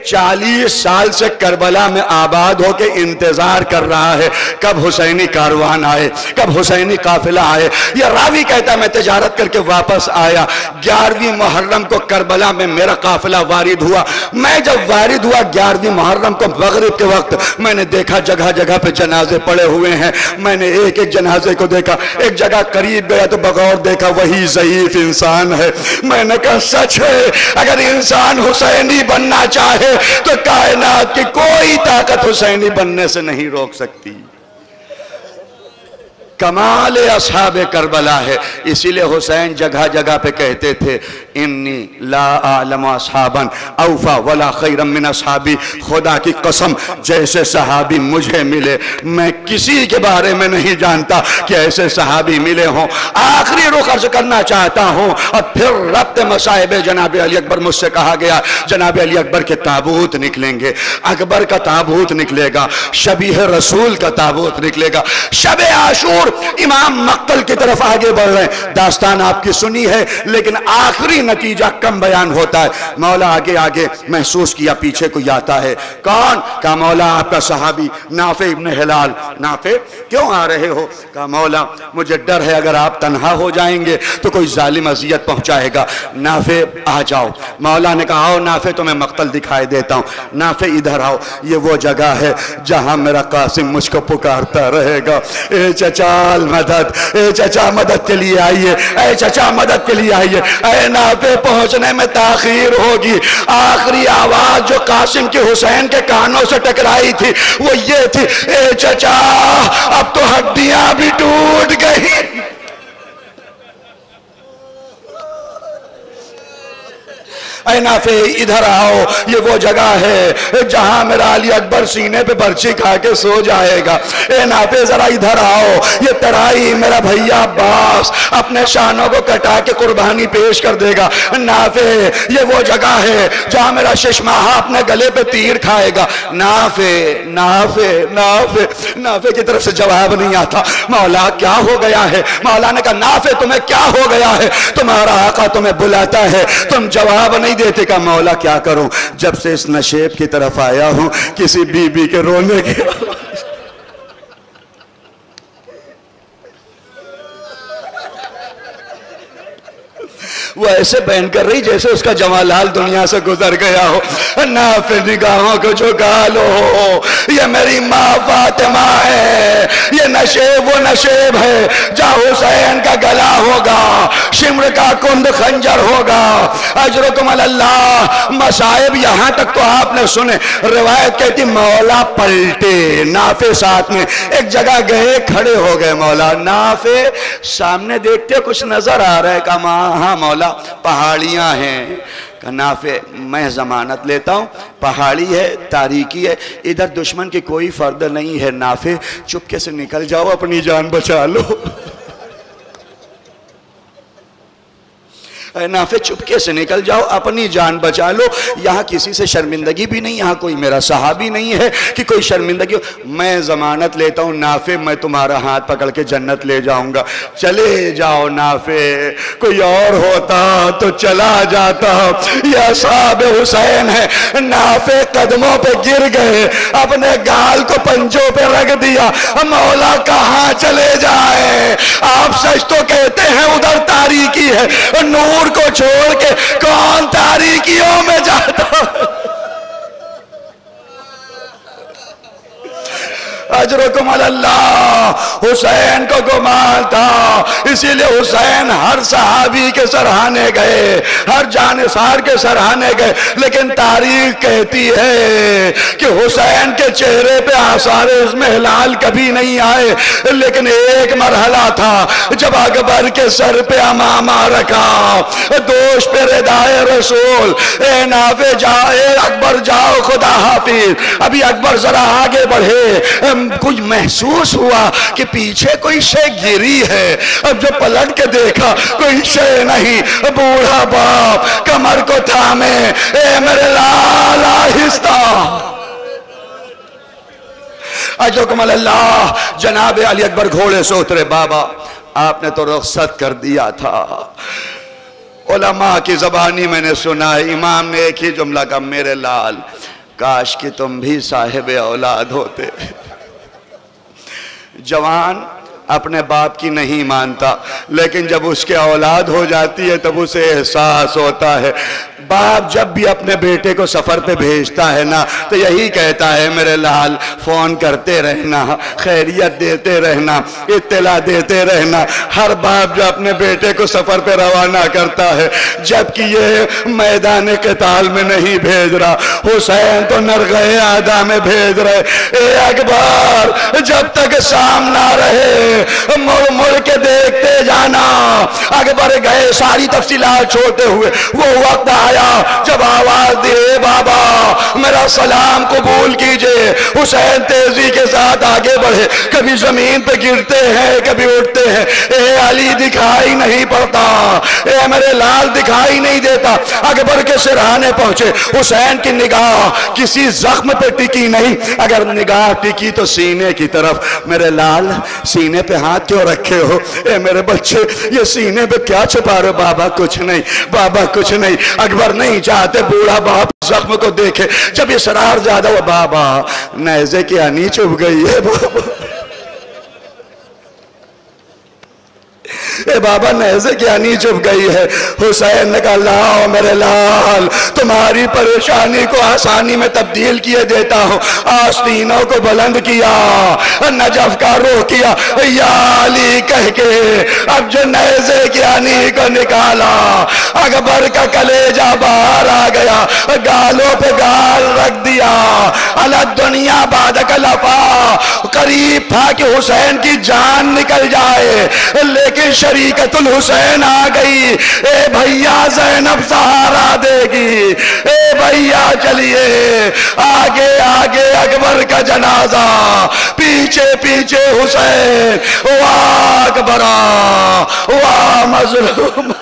40 साल से करबला में आबाद होके इंतजार कर रहा है कब हुसैनी कारवान आए, कब हुसैनी काफिला आए। ये रावी कहता मैं तिजारत करके वापस आया, 11वीं मुहर्रम को करबला में मेरा काफिला वारिद हुआ। मैं जब वारिद हुआ 11वीं मुहर्रम को मगरिब के वक्त, मैंने देखा जगह जगह पे जनाजे पड़े हुए हैं। मैंने एक एक जनाजे को देखा, एक जगह करीब गया तो बगौर देखा वही ज़ईफ इंसान है। मैंने कहा सच है, अगर इंसान हुसैनी बनना चाहे तो कायनात की कोई ताकत हुसैनी बनने से नहीं रोक सकती। कमाल असहाब करबला है। इसीलिए हुसैन जगह जगह पे कहते थे इन्नी ला आलम असहाबन औफा वला खैरम मिन असहाबी, खुदा की कसम जैसे सहाबी मुझे मिले मैं किसी के बारे में नहीं जानता कि ऐसे सहाबी मिले हों। आखिरी रुख अर्ज करना चाहता हूँ और फिर रब्त मसाइब जनाब अली अकबर मुझसे कहा गया, जनाब अली अकबर के ताबूत निकलेंगे, अकबर का ताबूत निकलेगा, शबीह रसूल का ताबूत निकलेगा। शब आशूर इमाम मक्तल की तरफ आगे बढ़ रहे हैं। दास्तान आपकी सुनी है लेकिन आखिरी नतीजा कम बयान होता है। मौला आगे आगे महसूस किया पीछे कोई आता है। कौन? कहा मौला आपका सहाबी नाफे इब्न हिलाल। नाफे क्यों आ रहे हो? कहा मौला मुझे डर है अगर आप तन्हा हो जाएंगे तो कोई जालिम अजियत पहुंचाएगा। नाफे आ जाओ। मौला ने कहा आओ नाफे तुम्हें मक्तल दिखाई देता हूं। नाफे इधर आओ, ये वो जगह है जहां मेरा कासिम मुझको पुकारता रहेगा, ए चचा मदद, ए चचा मदद के लिए आइए, ए चचा मदद के लिए आइए। ए नाफे पहुंचने में ताखीर होगी। आखिरी आवाज जो कासिम के हुसैन के कानों से टकराई थी वो ये थी, ए चचा अब तो हड्डियां भी टूट गई। ऐ नाफे इधर आओ, ये वो जगह है जहां मेरा अली अकबर सीने पे बर्छी खा के सो जाएगा। ए नाफे जरा इधर आओ, ये तराई मेरा भैया अब्बास अपने शानों को कटा के कुर्बानी पेश कर देगा। नाफे ये वो जगह है जहां मेरा शिशमाहा अपने गले पे तीर खाएगा। नाफे नाफे नाफे नाफे की तरफ से जवाब नहीं आता। मौला क्या हो गया है? मौला ने कहा नाफे तुम्हें क्या हो गया है? तुम्हारा आका तुम्हें बुलाता है, तुम जवाब नहीं देते। का मौला क्या करूं, जब से इस नशेब की तरफ आया हूं किसी बीबी के रोने की वो ऐसे बहन कर रही जैसे उसका जवालाल दुनिया से गुजर गया हो। नाफे निगाहों को झुका लो, ये मेरी माँ फातिमा है, ये नशेब वो नशेब है जहाँ हुसैन का गला होगा, शिम्र का कुंद खंजर होगा। अजरुकुम अल्लाह। मसाइब यहाँ तक तो आपने सुने। रिवायत कहती मौला पलटे, नाफे साथ में एक जगह गए, खड़े हो गए। मौला नाफे सामने देखते कुछ नजर आ रहा है। कहा हाँ मौला पहाड़ियां हैं। नाफे मैं जमानत लेता हूं, पहाड़ी है, तारीकी है, इधर दुश्मन की कोई फर्द नहीं है। नाफे चुपके से निकल जाओ, अपनी जान बचा लो। नाफे चुपके से निकल जाओ, अपनी जान बचा लो। यहाँ किसी से शर्मिंदगी भी नहीं, यहाँ कोई मेरा सहाबी नहीं है कि कोई शर्मिंदगी हो। मैं जमानत लेता हूँ नाफे, मैं तुम्हारा हाथ पकड़ के जन्नत ले जाऊंगा। चले जाओ नाफे, कोई और होता तो चला जाता। यह साहब हुसैन है। नाफे कदमों पे गिर गए, अपने गाल को पंजों पे रख दिया। मौला कहाँ चले जाए? आप सच तो कहते हैं उधर तारीकी है, नूर को छोड़ के कौन तारीकियों में जाता? अजरुकुम अल्लाह। हुसैन को गुमान था, इसीलिए हुसैन हर सहाबी के सराहने गए, हर जानिसार के सराहने गए। लेकिन तारीख कहती है कि हुसैन के चेहरे पे आसारे इसमें हिलाल कभी नहीं आए। लेकिन एक मरहला था जब अकबर के सर पे अमामा रखा, दोष पे रिदाए रसूल, ए नाफे जाए अकबर जाओ खुदा हाफिज। अभी अकबर जरा आगे बढ़े, कुछ महसूस हुआ कि पीछे कोई शे गिरी है। अब जो पलट के देखा कोई शे नहीं, बूढ़ा बाप कमर को थामे, ए मेरे लाल आहिस्ता। अजरुकुम अल्लाह। जनाब अली अकबर घोड़े से उतरे। बाबा आपने तो रुखसत कर दिया था, उलमा की ज़बानी मैंने सुना है, इमाम ने एक ही जुमला कहा, मेरे लाल काश कि तुम भी साहिब औलाद होते। जवान अपने बाप की नहीं मानता, लेकिन जब उसके औलाद हो जाती है तब उसे एहसास होता है। बाप जब भी अपने बेटे को सफ़र पे भेजता है ना तो यही कहता है, मेरे लाल फ़ोन करते रहना, खैरियत देते रहना, इत्तला देते रहना। हर बाप जो अपने बेटे को सफ़र पे रवाना करता है, जबकि ये मैदान क़िताल में नहीं भेज रहा, हुसैन तो नरग़े आदा में भेज रहे। ए अकबर, जब तक सामना रहे मुड़ मुड़ के देखते जाना। अकबर गए सारी तफसीलात छोड़ते हुए। वो वक्त आया जब आवाज दिए, बाबा मेरा सलाम कबूल कीजिए। हुसैन तेजी के साथ आगे बढ़े, कभी जमीन पे गिरते हैं, कभी उठते हैं। ए अली दिखाई नहीं पड़ता, ए मेरे लाल दिखाई नहीं देता। अकबर के सिरहाने पहुंचे, हुसैन की निगाह किसी जख्म पे टिकी नहीं, अगर निगाह टिकी तो सीने की तरफ। मेरे लाल सीने पे हाथ क्यों रखे हो? ए मेरे बच्चे, ये सीने पे क्या छुपा रहे हो? बाबा कुछ नहीं, बाबा कुछ नहीं। अकबर नहीं चाहते बूढ़ा बाप जख्म को देखे। जब इसरार ज्यादा हुआ, बाबा नेज़े की आनी चुभ गई है, बाबा ए बाबा नेज़े की आनी चुभ गई है। हुसैन ने कहा, लाओ मेरे लाल, तुम्हारी परेशानी को आसानी में तब्दील किए देता हूँ। आस्तीनों को बुलंद किया, नजफ का रुख किया, या अली कह के अब जो नेज़े की आनी को निकाला, अकबर का कलेजा बाहर आ गया, गालों पे गाल रख दिया। अला दुनिया बाद कलफा, करीब था कि हुसैन की जान निकल जाए, लेकिन शरीकतुल हुसैन आ गई। ए भैया ज़ैनब सहारा देगी, ए भैया चलिए। आगे आगे अकबर का जनाजा, पीछे पीछे हुसैन। वाह अकबरा, वाह मजलूम।